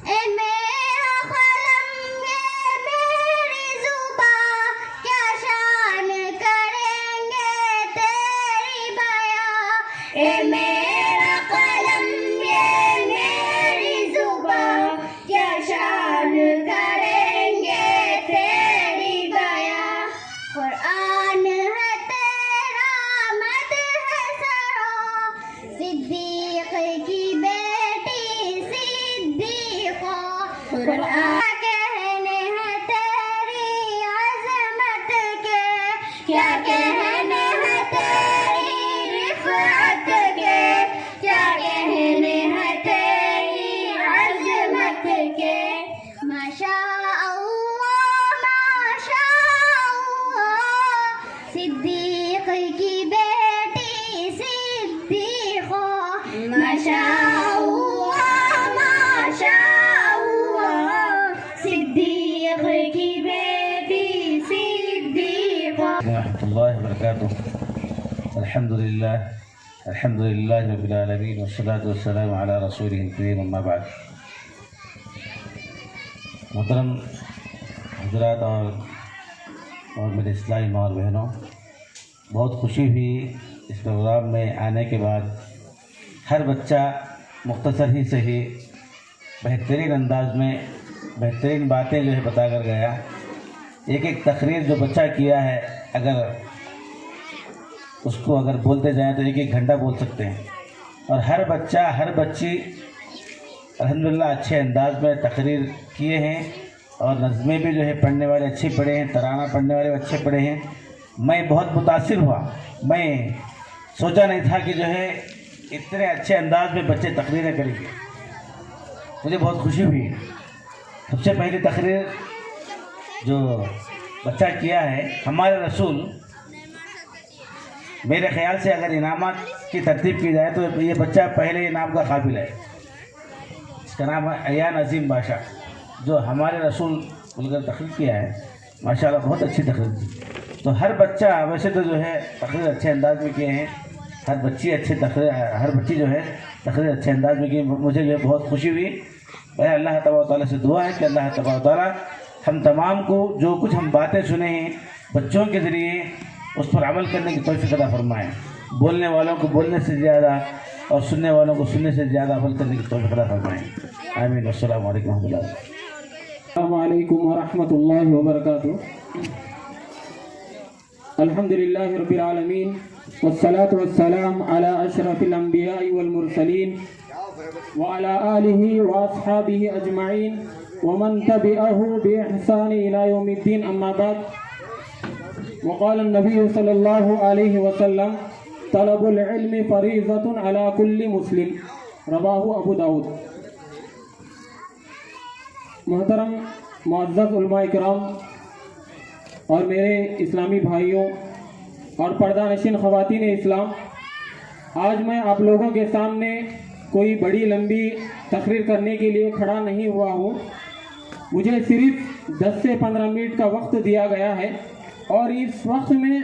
اے میرا قلم اے میری زباں، کیا شان کریں گے تیری بیاں. اے میرا قلم اے میری زباں، کیا شان کریں گے تیری بیاں. قرآن ہے تیرا مدح سرا، صدیق کی بیٹی صدیقہ. قرآن کہنے ہیں تیری عظمت کے، کیا کہنے ہیں تیری رفعت کے، کیا کہنے ہیں تیری عظمت کے. ماشاء اللہ ماشاء اللہ، صدیق کی بیٹی صدیقہ. ماشاء اللہ ماشاء اللہ، صدیق کی بیٹی صدیقہ. ورحمۃ اللہ وبرکاتہ. الحمد للہ رب العالمین والصلاة والسلام علی رسولہ الکریم اما بعد. محترم حضرات اور میرے اسلامی ماں اور بہنوں، بہت خوشی ہوئی اس پروگرام میں آنے کے بعد. ہر بچہ مختصر ہی صحیح بہترین انداز میں بہترین باتیں جو ہے بتا کر گیا. ایک ایک تقریر جو بچہ کیا ہے، اگر اس کو بولتے جائیں تو ایک ایک گھنٹہ بول سکتے ہیں. اور ہر بچہ ہر بچی الحمدللہ اچھے انداز میں تقریر کیے ہیں، اور نظمیں بھی جو ہے پڑھنے والے اچھے پڑھے ہیں، ترانہ پڑھنے والے اچھے پڑھے ہیں. میں بہت متاثر ہوا. میں سوچا نہیں تھا کہ جو ہے اتنے اچھے انداز میں بچے تقریریں کریں گے. مجھے بہت خوشی ہوئی. سب سے پہلی تقریر جو بچہ کیا ہے، ہمارے رسول، میرے خیال سے اگر انعامات کی ترتیب کی جائے تو یہ بچہ پہلے انعام کا قابل ہے. اس کا نام ہے ایان عظیم باشا، جو ہمارے رسول بول کر تقریر کیا ہے. ماشاءاللہ بہت اچھی تقریر کی. تو ہر بچہ ویسے تو جو ہے تقریر اچھے انداز میں کیے ہیں، ہر بچی جو ہے تقریر اچھے انداز میں کی. مجھے جو ہے بہت خوشی ہوئی. اللہ تبارک و تعالیٰ سے دعا ہے کہ اللہ تبارک و تعالیٰ ہم تمام کو جو کچھ ہم باتیں سنے ہیں بچوں کے ذریعے اس پر عمل کرنے کی توفیق عطا فرمائیں. بولنے والوں کو بولنے سے زیادہ اور سننے والوں کو سننے سے زیادہ عمل کرنے کی توفیق عطا فرمائیں. آمین. السلام علیکم و رحمۃ اللہ. السلام علیکم ورحمۃ اللہ وبرکاتہ. الحمد للہ رب العالمین والصلاة والسلام علی اشرف الانبیاء والمرسلین وعلى آلہ واصحابہ اجمعین ومن تبعہ بإحسان الى یوم الدین. اما بعد. وقال النبی صلی اللہ علیہ وسلم طلب العلم فریضۃ علی کل مسلم. رواہ ابو داؤد. محترم معزز علماء کرام اور میرے اسلامی بھائیوں اور پردہ نشین خواتین اسلام، آج میں آپ لوگوں کے سامنے کوئی بڑی لمبی تقریر کرنے کے لیے کھڑا نہیں ہوا ہوں. مجھے صرف 10 سے 15 منٹ کا وقت دیا گیا ہے اور اس وقت میں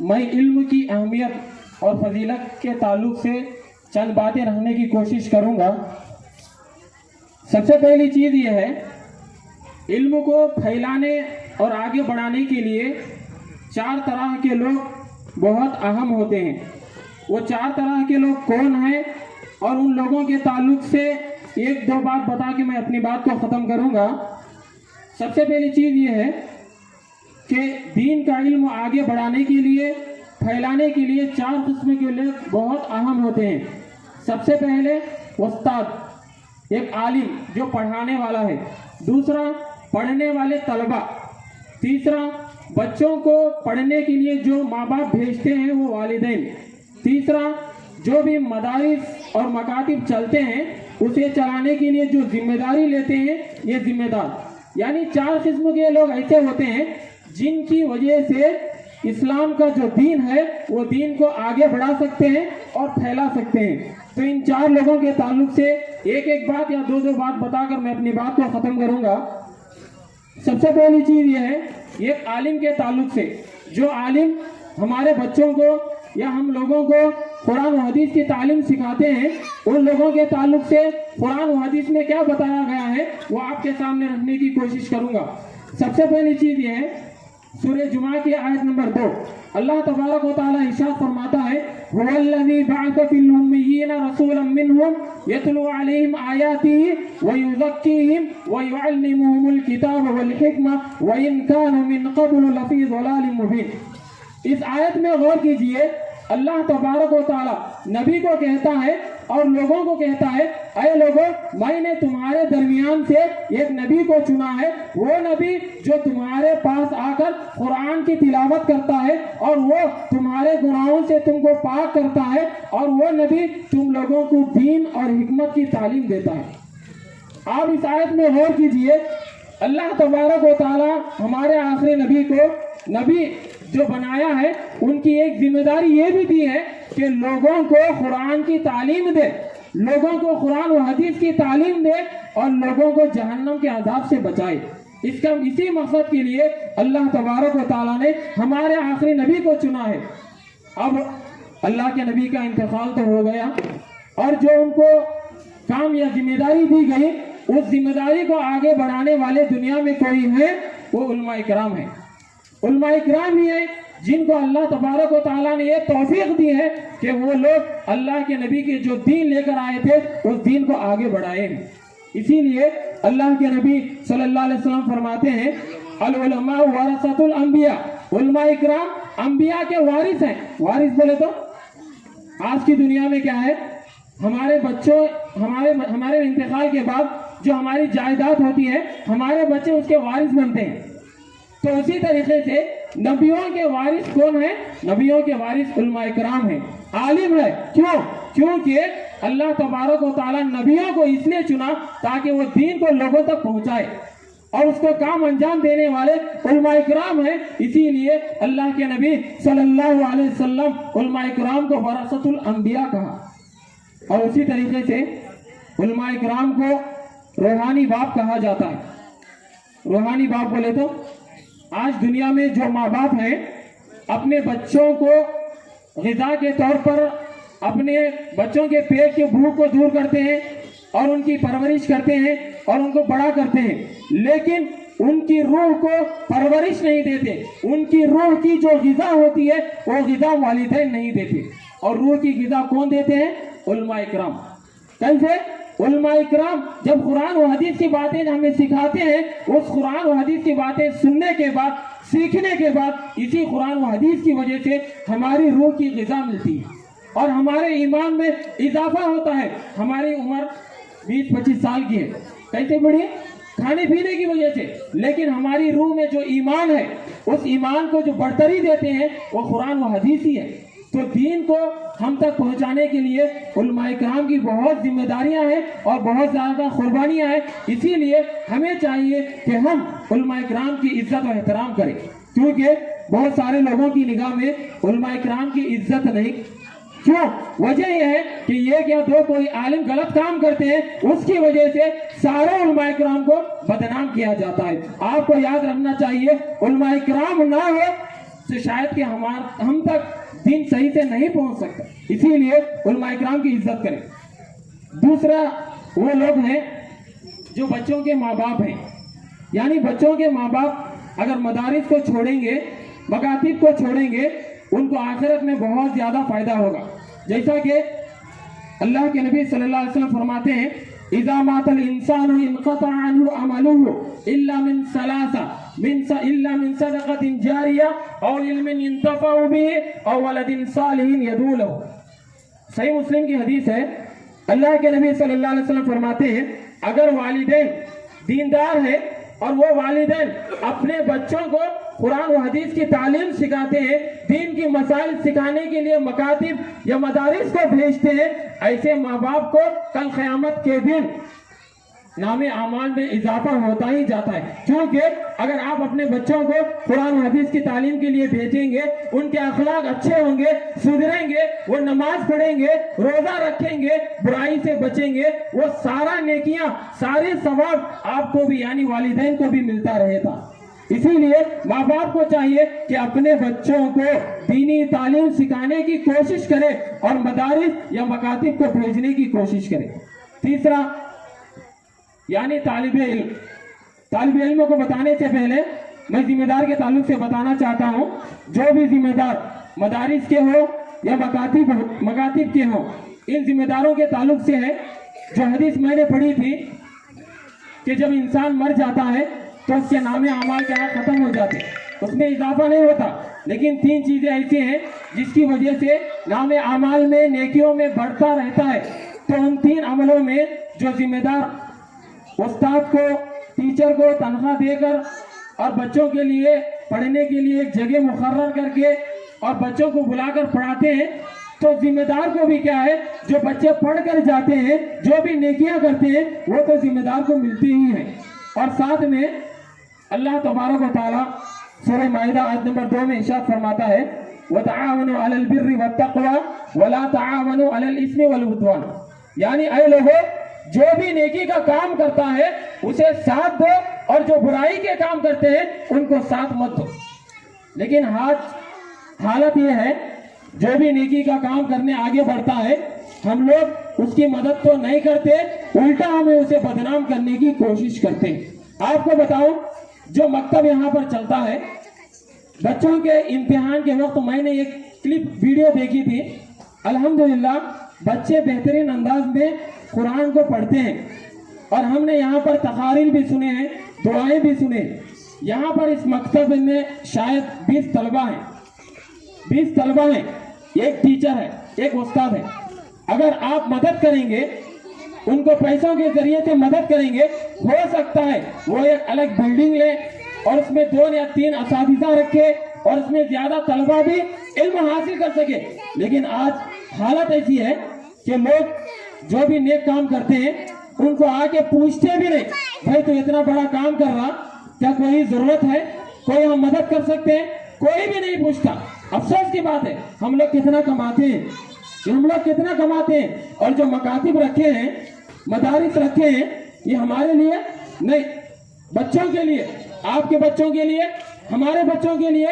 علم کی اہمیت اور فضیلت کے تعلق سے چند باتیں رکھنے کی کوشش کروں گا. سب سے پہلی چیز یہ ہے، علم کو پھیلانے اور آگے بڑھانے کے لیے 4 طرح کے لوگ بہت اہم ہوتے ہیں. وہ 4 طرح کے لوگ کون ہیں اور ان لوگوں کے تعلق سے 1-2 بات بتا کے میں اپنی بات کو ختم کروں گا. سب سے پہلی چیز یہ ہے کہ دین کا علم آگے بڑھانے کے لیے، پھیلانے کے لیے 4 قسم کے لوگ بہت اہم ہوتے ہیں. سب سے پہلے استاد، ایک عالم جو پڑھانے والا ہے. دوسرا پڑھنے والے طلبہ. تیسرا بچوں کو پڑھنے کے لیے جو ماں باپ بھیجتے ہیں وہ والدین. تیسرا جو بھی مدارس اور مکاتب چلتے ہیں اسے چلانے کے لیے جو ذمہ داری لیتے ہیں یہ ذمہ دار. یعنی 4 قسم کے لوگ ایسے ہوتے ہیں جن کی وجہ سے اسلام کا جو دین ہے وہ دین کو آگے بڑھا سکتے ہیں اور پھیلا سکتے ہیں. تو ان 4 لوگوں کے تعلق سے ایک بات یا 2 بات بتا کر میں اپنی بات کو ختم کروں گا. سب سے پہلی چیز یہ ہے، ایک عالم کے تعلق سے. جو عالم ہمارے بچوں کو یا ہم لوگوں کو قرآن و حدیث کی تعلیم سکھاتے ہیں، ان لوگوں کے تعلق سے قرآن و حدیث میں کیا بتایا گیا ہے وہ آپ کے سامنے رکھنے کی کوشش کروں گا. سب سے پہلی چیز یہ ہے، سورہ جمعہ کی آیت نمبر 2 اللہ تبارک و تعالی ارشاد فرماتا ہے هو الذی بعث فی الأمیین رسولا منہم یتلو علیہم آیاتہ ویزکیہم ویعلمہم الکتاب والحکمہ وإن كانوا من قبل لفی ضلال مبین. اس آیت میں غور کیجئے. اللہ تبارک و تعالی نبی کو کہتا ہے اور لوگوں کو کہتا ہے، اے لوگوں میں نے تمہارے درمیان سے ایک نبی کو چنا ہے، وہ نبی جو تمہارے پاس آ کر قرآن کی تلاوت کرتا ہے اور وہ تمہارے گناہوں سے تم کو پاک کرتا ہے، اور وہ نبی تم لوگوں کو دین اور حکمت کی تعلیم دیتا ہے. آپ اس آیت میں غور کیجئے. اللہ تبارک و تعالی ہمارے آخری نبی کو نبی جو بنایا ہے ان کی ایک ذمہ داری یہ بھی دی ہے کہ لوگوں کو قرآن کی تعلیم دے، لوگوں کو قرآن و حدیث کی تعلیم دے اور لوگوں کو جہنم کے عذاب سے بچائے. اسی مقصد کے لیے اللہ تبارک و تعالیٰ نے ہمارے آخری نبی کو چنا ہے. اب اللہ کے نبی کا انتقال تو ہو گیا اور جو ان کو کام یا ذمہ داری دی گئی اس ذمہ داری کو آگے بڑھانے والے دنیا میں کوئی ہیں وہ علماء کرام ہیں. علماء کرام ہی ہیں جن کو اللہ تبارک و تعالیٰ نے یہ توفیق دی ہے کہ وہ لوگ اللہ کے نبی کے جو دین لے کر آئے تھے اس دین کو آگے بڑھائے ہیں. اسی لیے اللہ کے نبی صلی اللہ علیہ وسلم فرماتے ہیں العلماء ورثۃ الانبیاء. علماء کرام انبیاء کے وارث ہیں. وارث بولے تو آج کی دنیا میں کیا ہے، ہمارے بچوں ہمارے انتقال کے بعد جو ہماری جائیداد ہوتی ہے ہمارے بچے اس کے وارث بنتے ہیں. تو اسی طریقے سے نبیوں کے وارث کون ہیں؟ نبیوں کے وارث علماء کرام ہیں، عالم ہے. کیونکہ اللہ تبارک و تعالیٰ نبیوں کو اس لیے چنا تاکہ وہ دین کو لوگوں تک پہنچائے اور اس کو کام انجام دینے والے علماء کرام ہیں. اسی لیے اللہ کے نبی صلی اللہ علیہ وسلم علماء کرام کو ورثۃ الانبیاء کہا. اور اسی طریقے سے علماء کرام کو روحانی باپ کہا جاتا ہے. روحانی باپ بولے تو آج دنیا میں جو ماں باپ ہیں اپنے بچوں کو غذا کے طور پر اپنے بچوں کے پیٹ کے بھوک کو دور کرتے ہیں اور ان کی پرورش کرتے ہیں اور ان کو بڑا کرتے ہیں، لیکن ان کی روح کو پرورش نہیں دیتے، ان کی روح کی جو غذا ہوتی ہے وہ غذا والدین نہیں دیتے، اور روح کی غذا کون دیتے ہیں؟ علماء اکرام۔ کیسے؟ علماء اکرام جب قرآن و حدیث کی باتیں ہمیں سکھاتے ہیں، اس قرآن و حدیث کی باتیں سننے کے بعد، سیکھنے کے بعد، اسی قرآن و حدیث کی وجہ سے ہماری روح کی غذا ملتی ہے اور ہمارے ایمان میں اضافہ ہوتا ہے۔ ہماری عمر 20-25 سال کی ہے، کیسے بڑھی؟ کھانے پینے کی وجہ سے، لیکن ہماری روح میں جو ایمان ہے، اس ایمان کو جو بڑھتری دیتے ہیں وہ قرآن و حدیث ہی ہے۔ تو دین کو ہم تک پہنچانے کے لیے علماء کرام کی بہت ذمہ داریاں ہیں اور بہت زیادہ قربانیاں ہیں، اسی لیے ہمیں چاہیے کہ ہم علماء کرام کی عزت و احترام کریں، کیونکہ بہت سارے لوگوں کی نگاہ میں علماء کرام کی عزت نہیں۔ کیوں؟ وجہ یہ ہے کہ یہ کیا دو کوئی عالم غلط کام کرتے ہیں، اس کی وجہ سے سارے علماء کرام کو بدنام کیا جاتا ہے۔ آپ کو یاد رکھنا چاہیے علماء کرام نہ ہو تو شاید کہ ہم تک دین صحیح سے نہیں پہنچ سکتا، اسی لیے علماء کرام کی عزت کریں۔ دوسرا وہ لوگ ہیں جو بچوں کے ماں باپ ہیں، یعنی بچوں کے ماں باپ اگر مدارس کو چھوڑیں گے، مکاتب کو چھوڑیں گے، ان کو آخرت میں بہت زیادہ فائدہ ہوگا۔ جیسا کہ اللہ کے نبی صلی اللہ علیہ وسلم فرماتے ہیں اذا مات الانسان انقطع عنه عمله الا من ثلاثه الا من صدقه جاريه او علم ينتفع به او ولد صالح يدعو له۔ صحیح مسلم کی حدیث ہے، اللہ کے نبی صلی اللہ علیہ وسلم فرماتے ہیں اگر والدین دیندار ہیں اور وہ والدین اپنے بچوں کو قرآن و حدیث کی تعلیم سکھاتے ہیں، دین کی مسائل سکھانے کے لیے مکاتب یا مدارس کو بھیجتے ہیں، ایسے ماں باپ کو کل قیامت کے دن نام اعمال میں اضافہ ہوتا ہی جاتا ہے۔ کیونکہ اگر آپ اپنے بچوں کو قرآن و حدیث کی تعلیم کے لیے بھیجیں گے، ان کے اخلاق اچھے ہوں گے، سدھریں گے، وہ نماز پڑھیں گے، روزہ رکھیں گے، برائی سے بچیں گے، وہ سارا نیکیاں، سارے ثواب آپ کو بھی یعنی والدین کو بھی ملتا رہے گا۔ اسی لیے ماں باپ کو چاہیے کہ اپنے بچوں کو دینی تعلیم سکھانے کی کوشش کرے اور مدارس یا مکاتب کو بھیجنے کی کوشش کرے۔ تیسرا یعنی طالب علموں کو بتانے سے پہلے میں ذمہ دار کے تعلق سے بتانا چاہتا ہوں، جو بھی ذمہ دار مدارس کے ہو یا مکاتب کے ہو، ان ذمہ داروں کے تعلق سے ہے جو حدیث میں نے پڑھی تھی کہ جب انسان مر جاتا ہے تو اس کے نام اعمال کیا ختم ہو جاتے، اس میں اضافہ نہیں ہوتا، لیکن 3 چیزیں ایسی ہیں جس کی وجہ سے نام اعمال میں نیکیوں میں بڑھتا رہتا ہے۔ تو ان 3 عملوں میں جو ذمہ دار استاد کو، ٹیچر کو تنخواہ دے کر اور بچوں کے لیے پڑھنے کے لیے ایک جگہ مقرر کر کے اور بچوں کو بلا کر پڑھاتے ہیں، تو ذمہ دار کو بھی کیا ہے، جو بچے پڑھ کر جاتے ہیں، جو بھی نیکیاں کرتے ہیں، وہ تو ذمہ دار کو ملتی ہی ہیں۔ اور ساتھ میں اللہ تبارک و تعالیٰ سورہ مائدہ آیت نمبر 2 میں ارشاد فرماتا ہے وَتَعَاوَنُوا عَلَى الْبِرِّ وَالتَّقْوَى وَلَا تَعَاوَنُوا عَلَى الْإِثْمِ وَالْعُدْوَانِ، یعنی اے لوگو جو بھی نیکی کا کام کرتا ہے اسے ساتھ دو اور جو برائی کے کام کرتے ہیں ان کو ساتھ مت دو۔ لیکن حالت یہ ہے جو بھی نیکی کا کام کرنے آگے بڑھتا ہے ہم لوگ اس کی مدد تو نہیں کرتے، الٹا ہمیں اسے بدنام کرنے کی کوشش کرتے ہیں۔ آپ کو بتاؤں جو مکتب یہاں پر چلتا ہے، بچوں کے امتحان کے وقت میں نے ایک کلپ ویڈیو دیکھی تھی، الحمدللہ بچے بہترین انداز میں قرآن کو پڑھتے ہیں، اور ہم نے یہاں پر تقاریر بھی سنے ہیں، دعائیں بھی سنے۔ یہاں پر اس مکتب میں شاید 20 طلبہ ہیں، ایک ٹیچر ہے، ایک استاد ہے۔ اگر آپ مدد کریں گے، ان کو پیسوں کے ذریعے سے مدد کریں گے، ہو سکتا ہے وہ ایک الگ بلڈنگ لے اور اس میں 2 یا 3 اساتذہ رکھے اور اس میں زیادہ طلبہ بھی علم حاصل کر سکے۔ لیکن آج حالت ایسی ہے کہ لوگ جو بھی نیک کام کرتے ہیں ان کو آ کے پوچھتے بھی نہیں، بھائی تو اتنا بڑا کام کر رہا، کیا کوئی ضرورت ہے، کوئی ہم مدد کر سکتے ہیں؟ کوئی بھی نہیں پوچھتا۔ افسوس کی بات ہے، ہم لوگ کتنا کماتے ہیں اور جو مکاتب رکھے ہیں، مدارس رکھے ہیں، یہ ہمارے لیے نہیں، بچوں کے لیے، آپ کے بچوں کے لیے، ہمارے بچوں کے لیے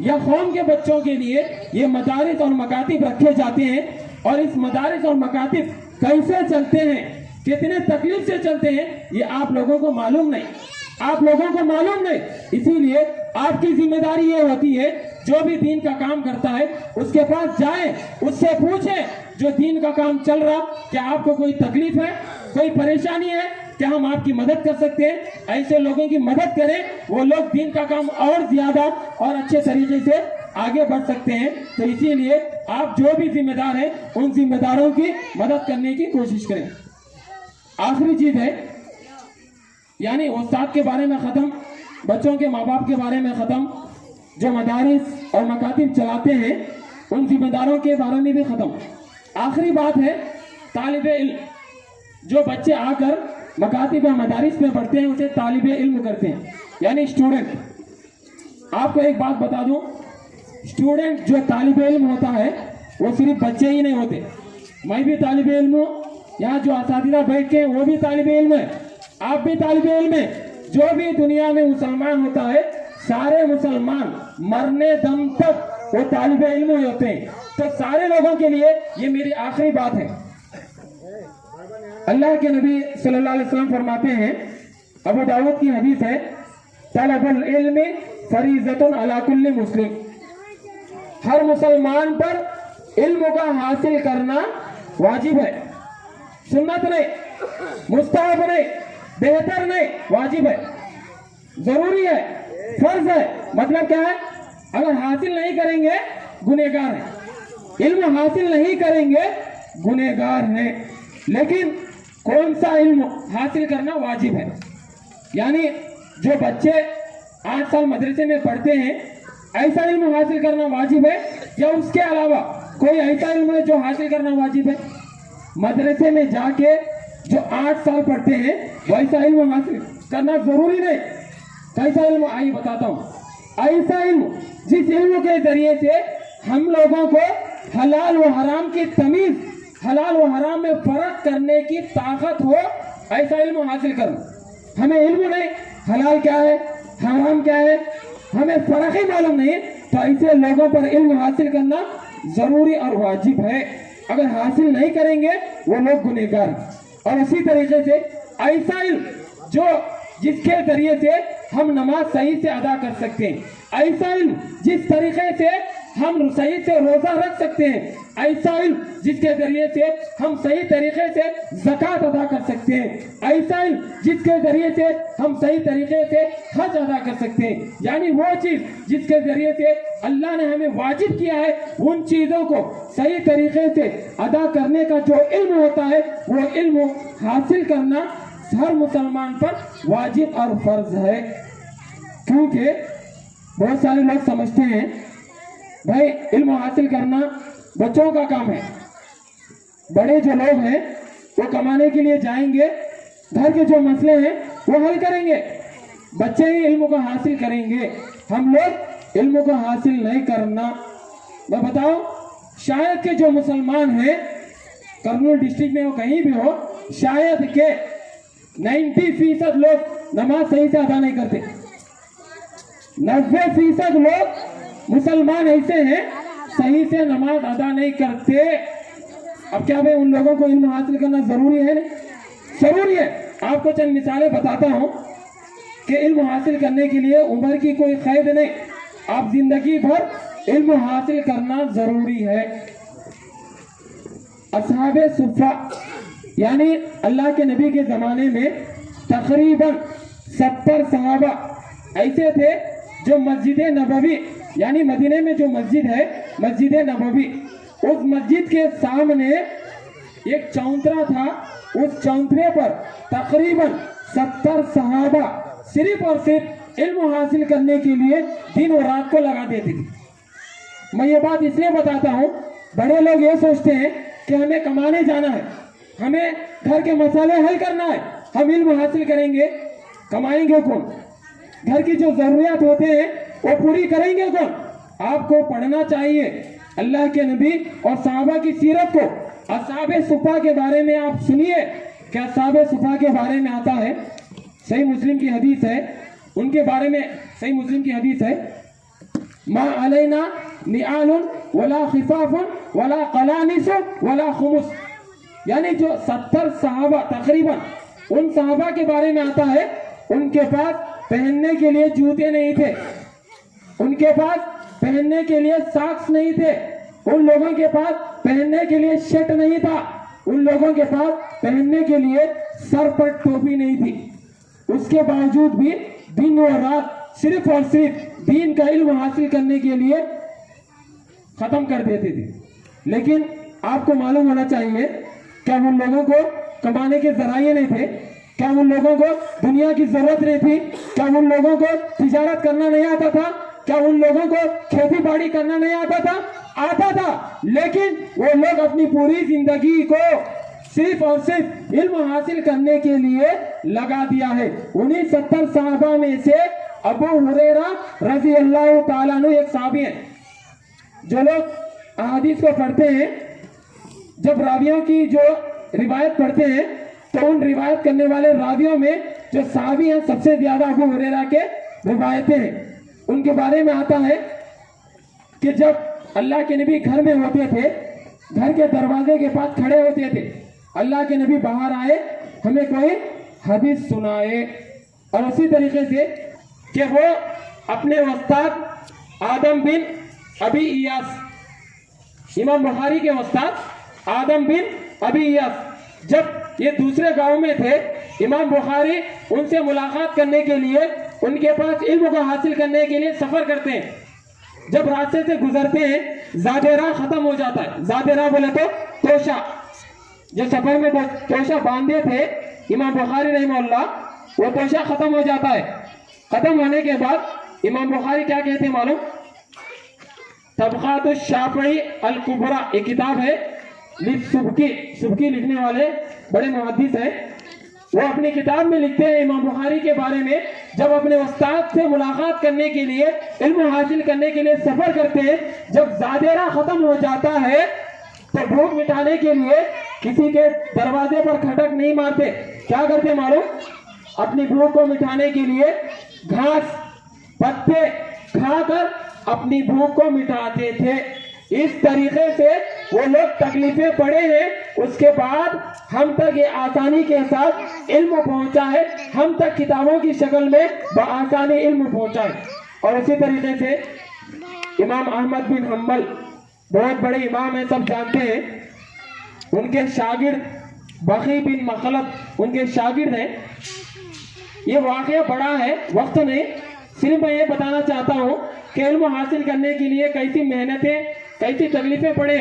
یا قوم کے بچوں کے لیے یہ مدارس اور مکاتب رکھے جاتے ہیں۔ اور اس مدارس اور مکاتب کیسے چلتے ہیں، کتنے تکلیف سے چلتے ہیں، یہ آپ لوگوں کو معلوم نہیں۔ آپ لوگوں کو معلوم نہیں. اسی لیے آپ کی ذمہ داری یہ ہوتی ہے جو بھی دین کا کام کرتا ہے اس کے پاس جائیں, اس سے پوچھیں جو دین کا کام چل رہا کیا آپ کو کوئی تکلیف ہے, کوئی پریشانی ہے, کیا ہم آپ کی مدد کر سکتے ہیں. ایسے لوگوں کی مدد کریں, وہ لوگ دین کا کام اور زیادہ اور اچھے طریقے سے آگے بڑھ سکتے ہیں. تو اسی لیے آپ جو بھی ذمہ دار ہیں ان ذمہ داروں کی مدد کرنے کی کوشش کریں. آخری چیز ہے, یعنی استاد کے بارے میں ختم, بچوں کے ماں باپ کے بارے میں ختم, جو مدارس اور مکاتب چلاتے ہیں ان ذمہ داروں کے بارے میں بھی ختم. آخری بات ہے طالب علم. جو بچے آ کر مکاتب یا مدارس میں پڑھتے ہیں اسے طالب علم کرتے ہیں, یعنی اسٹوڈنٹ. آپ کو ایک بات بتا دوں, اسٹوڈنٹ جو طالب علم ہوتا ہے وہ صرف بچے ہی نہیں ہوتے. میں بھی طالب علم ہوں, یہاں جو اساتذہ بیٹھ کے وہ بھی طالب علم ہے, آپ بھی طالب علم ہیں. جو بھی دنیا میں مسلمان ہوتا ہے سارے مسلمان مرنے دم تک وہ طالب علم ہوتے ہیں. تو سارے لوگوں کے لیے یہ میری آخری بات ہے. اللہ کے نبی صلی اللہ علیہ وسلم فرماتے ہیں, ابو داؤد کی حدیث ہے, طلب العلم فریضۃ علی کل مسلم. ہر مسلمان پر علم کا حاصل کرنا واجب ہے, سنت نہیں, مستحب نہیں, بہتر نہیں, واجب ہے, ضروری ہے, فرض ہے. مطلب کیا ہے, اگر حاصل نہیں کریں گے گنہگار ہیں, علم حاصل نہیں کریں گے گنہگار ہیں. لیکن کون سا علم حاصل کرنا واجب ہے, یعنی جو بچے 8 سال مدرسے میں پڑھتے ہیں ایسا علم حاصل کرنا واجب ہے, یا اس کے علاوہ کوئی ایسا علم ہے جو حاصل کرنا واجب ہے. مدرسے میں جا کے جو 8 سال پڑھتے ہیں ویسا علم حاصل کرنا ضروری نہیں. کیسا علم آئیے بتاتا ہوں. ایسا علم جس علم کے ذریعے سے ہم لوگوں کو حلال و حرام کی تمیز, حلال و حرام میں فرق کرنے کی طاقت ہو, ایسا علم حاصل کرنا. ہمیں علم نہیں حلال کیا ہے حرام کیا ہے, ہمیں فرق ہی معلوم نہیں, تو ایسے لوگوں پر علم حاصل کرنا ضروری اور واجب ہے. اگر حاصل نہیں کریں گے وہ لوگ گنہگار. اور اسی طریقے سے ایسا علم جو جس کے ذریعے سے ہم نماز صحیح سے ادا کر سکتے ہیں, ایسا علم جس طریقے سے ہم صحیح سے روزہ رکھ سکتے ہیں, ایسا علم جس کے ذریعے سے ہم صحیح طریقے سے زکوٰۃ ادا کر سکتے ہیں, ایسا علم جس کے ذریعے سے ہم صحیح طریقے سے حج ادا کر سکتے ہیں. یعنی وہ چیز جس کے ذریعے سے اللہ نے ہمیں واجب کیا ہے ان چیزوں کو صحیح طریقے سے ادا کرنے کا جو علم ہوتا ہے وہ علم حاصل کرنا ہر مسلمان پر واجب اور فرض ہے. کیونکہ بہت سارے لوگ سمجھتے ہیں بھائی علم حاصل کرنا بچوں کا کام ہے, بڑے جو لوگ ہیں وہ کمانے کے لیے جائیں گے, گھر کے جو مسئلے ہیں وہ حل کریں گے, بچے ہی علم کو حاصل کریں گے, ہم لوگ علم کو حاصل نہیں کرنا. میں بتاؤں, شاید کہ جو مسلمان ہیں کرنول ڈسٹرکٹ میں وہ کہیں بھی ہو, شاید کہ 90% لوگ نماز صحیح سے ادا نہیں کرتے. 90% لوگ مسلمان ایسے ہیں صحیح سے نماز ادا نہیں کرتے. اب کیا بھائی ان لوگوں کو علم حاصل کرنا ضروری ہے؟ نہیں ضروری ہے. آپ کو چند مثالیں بتاتا ہوں کہ علم حاصل کرنے کے لیے عمر کی کوئی قید نہیں, آپ زندگی بھر علم حاصل کرنا ضروری ہے. اصحاب صفہ یعنی اللہ کے نبی کے زمانے میں تقریباً 70 صحابہ ایسے تھے جو مسجد نبوی یعنی مدینے میں جو مسجد ہے مسجد نبوی, اس مسجد کے سامنے ایک چوترا تھا, اس چوترے پر تقریباً 70 صحابہ صرف اور صرف علم حاصل کرنے کے لیے دن و رات کو لگا دیتے تھے. میں یہ بات اس لیے بتاتا ہوں, بڑے لوگ یہ سوچتے ہیں کہ ہمیں کمانے جانا ہے, ہمیں گھر کے مسئلے حل کرنا ہے, ہم علم حاصل کریں گے, کمائیں گے کون, گھر کی جو ضروریات ہوتے ہیں وہ پوری کریں گے کون. آپ کو پڑھنا چاہیے اللہ کے نبی اور صحابہ کی سیرت کو. اصحاب صفہ کے بارے میں آپ سنیے کہ اصحاب صفہ کے بارے میں آتا ہے, صحیح مسلم کی حدیث ہے, ان کے بارے میں صحیح مسلم کی حدیث ہے, ما علینا نعال ولا خفاف ولا قلانس ولا خمس. یعنی جو 70 صحابہ تقریباً ان صحابہ کے بارے میں آتا ہے ان کے پاس پہننے کے لیے جوتے نہیں تھے، ان کے پاس پہننے کے لیے ساکس نہیں تھے، ان لوگوں کے پاس پہننے کے لیے شرٹ نہیں تھا، ان لوگوں کے پاس پہننے کے لیے سر پر ٹوپی نہیں تھی۔ اس کے باوجود بھی دن اور رات صرف اور صرف دین کا علم حاصل کرنے کے لیے ختم کر دیتے تھے۔ لیکن آپ کو معلوم ہونا چاہیے، کیا ان لوگوں کو کمانے کے ذرائع نہیں تھے؟ کیا ان لوگوں کو دنیا کی ضرورت نہیں تھی؟ کیا ان لوگوں کو تجارت کرنا نہیں آتا تھا؟ کیا ان لوگوں کو کھیتی باڑی کرنا نہیں آتا تھا؟ آتا تھا، لیکن وہ لوگ اپنی پوری زندگی کو صرف اور صرف علم حاصل کرنے کے لیے لگا دیا ہے۔ انہیں 70 صحابہ میں سے ابو ہریرہ رضی اللہ تعالیٰ عنہ ایک صحابی ہیں۔ جو لوگ احادیث کو پڑھتے ہیں، جب راویوں کی جو روایت پڑھتے ہیں تو ان روایت کرنے والے راویوں میں جو صحابی ہیں سب سے زیادہ ابو ہریرہ کے روایتیں ہیں۔ ان کے بارے میں آتا ہے کہ جب اللہ کے نبی گھر میں ہوتے تھے، گھر کے دروازے کے پاس کھڑے ہوتے تھے، اللہ کے نبی باہر آئے ہمیں کوئی حدیث سنائے، اور اسی طریقے سے کہ وہ اپنے استاد آدم بن ابی ایاس، امام بخاری کے استاد آدم بن ابی ایاس، جب یہ دوسرے گاؤں میں تھے، امام بخاری ان سے ملاقات کرنے کے لیے، ان کے پاس علم کو حاصل کرنے کے لیے سفر کرتے ہیں۔ جب راستے سے گزرتے ہیں، زاد راہ ختم ہو جاتا ہے۔ زاد راہ بولے تو توشہ، جو سفر میں توشہ باندھے تھے امام بخاری رحمہ اللہ، وہ توشہ ختم ہو جاتا ہے۔ ختم ہونے کے بعد امام بخاری کیا کہتے ہیں معلوم؟ طبقات الشافعی الکبریٰ، ایک کتاب ہے سبکی لکھنے والے بڑے محدث ہیں، وہ اپنی کتاب میں لکھتے ہیں امام بخاری کے بارے میں، جب اپنے استاد سے ملاقات کرنے کے لیے، علم حاصل کرنے کے لیے سفر کرتے ہیں، جب زادیرہ ختم ہو جاتا ہے تو بھوک مٹانے کے لیے کسی کے دروازے پر کھٹک نہیں مارتے، کیا کرتے معلوم؟ اپنی بھوک کو مٹانے کے لیے گھاس پتے کھا کر اپنی بھوک کو مٹاتے تھے۔ اس طریقے سے وہ لوگ تکلیفیں پڑے ہیں، اس کے بعد ہم تک یہ آسانی کے ساتھ علم پہنچا ہے، ہم تک کتابوں کی شکل میں بآسانی علم پہنچا ہے۔ اور اسی طریقے سے امام احمد بن حنبل بہت بڑے امام ہیں، سب جانتے ہیں، ان کے شاگرد بقی بن مخلد ان کے شاگرد ہیں۔ یہ واقعہ بڑا ہے، وقت نہیں، صرف میں یہ بتانا چاہتا ہوں کہ علم حاصل کرنے کے لیے کیسی محنتیں، کیسی تکلیفیں پڑے۔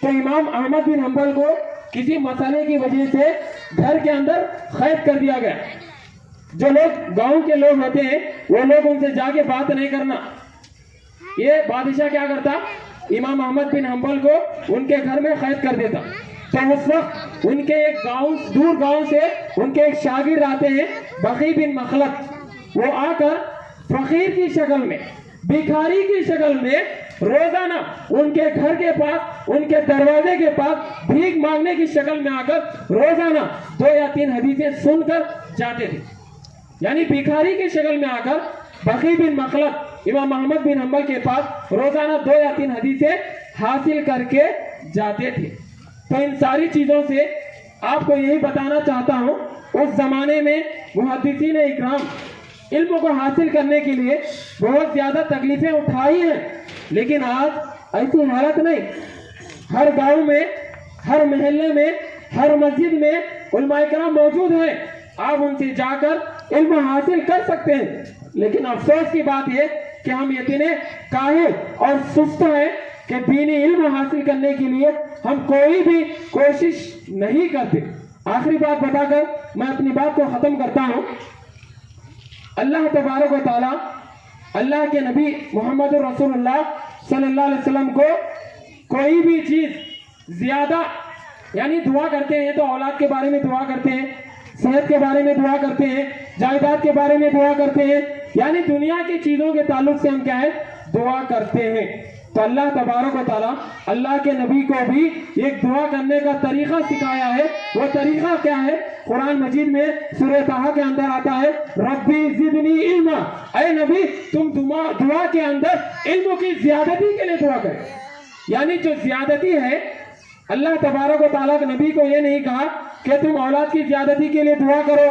تو امام احمد بن حنبل کو کسی مسئلے کی وجہ سے گھر کے اندر قید کر دیا گیا۔ جو لوگ گاؤں کے لوگ ہوتے ہیں وہ لوگ ان سے جا کے بات نہیں کرنا۔ یہ بادشاہ کیا کرتا؟ امام احمد بن حنبل کو ان کے گھر میں قید کر دیتا۔ تو اس وقت ان کے ایک گاؤں، دور گاؤں سے ان کے ایک شاگرد آتے ہیں بقی بن مخلد، وہ آ کر فقیر کی شکل میں، بھکاری کی شکل میں روزانہ ان کے گھر کے پاس، ان کے دروازے کے پاس بھیک مانگنے کی شکل میں آ کر روزانہ 2 یا 3 حدیثیں سن کر جاتے تھے۔ یعنی بھکاری کی شکل میں آ کر بقی بن مخلد امام احمد بن حنبل کے پاس روزانہ 2 یا 3 حدیثیں حاصل کر کے جاتے تھے۔ تو ان ساری چیزوں سے آپ کو یہی بتانا چاہتا ہوں، اس زمانے میں محدثین اکرام علم کو حاصل کرنے کے لیے بہت زیادہ تکلیفیں اٹھائی ہیں، لیکن آج ایسی حالت نہیں۔ ہر گاؤں میں، ہر محلے میں، ہر مسجد میں علماء کرام موجود ہیں، آپ ان سے جا کر علم حاصل کر سکتے ہیں۔ لیکن افسوس کی بات یہ کہ ہم اتنے کاہل اور سست ہیں کہ دینی علم حاصل کرنے کے لیے ہم کوئی بھی کوشش نہیں کرتے۔ آخری بات بتا کر میں اپنی بات کو ختم کرتا ہوں۔ اللہ تبارک و تعالی اللہ کے نبی محمد رسول اللہ صلی اللہ علیہ وسلم کو کوئی بھی چیز زیادہ، یعنی دعا کرتے ہیں تو اولاد کے بارے میں دعا کرتے ہیں، صحت کے بارے میں دعا کرتے ہیں، جائیداد کے بارے میں دعا کرتے ہیں، یعنی دنیا کی چیزوں کے تعلق سے ہم کیا ہے؟ دعا کرتے ہیں۔ تو اللہ تبارک و تعالیٰ اللہ کے نبی کو بھی ایک دعا کرنے کا طریقہ سکھایا ہے۔ وہ طریقہ کیا ہے؟ قرآن مجید میں سورہ طٰہٰ کے اندر آتا ہے، ربی زدنی علما، اے نبی تم دعا کے اندر علم کی زیادتی کے لیے دعا کریں۔ یعنی جو زیادتی ہے، اللہ تبارک و تعالیٰ کے نبی کو یہ نہیں کہا کہ تم اولاد کی زیادتی کے لیے دعا کرو،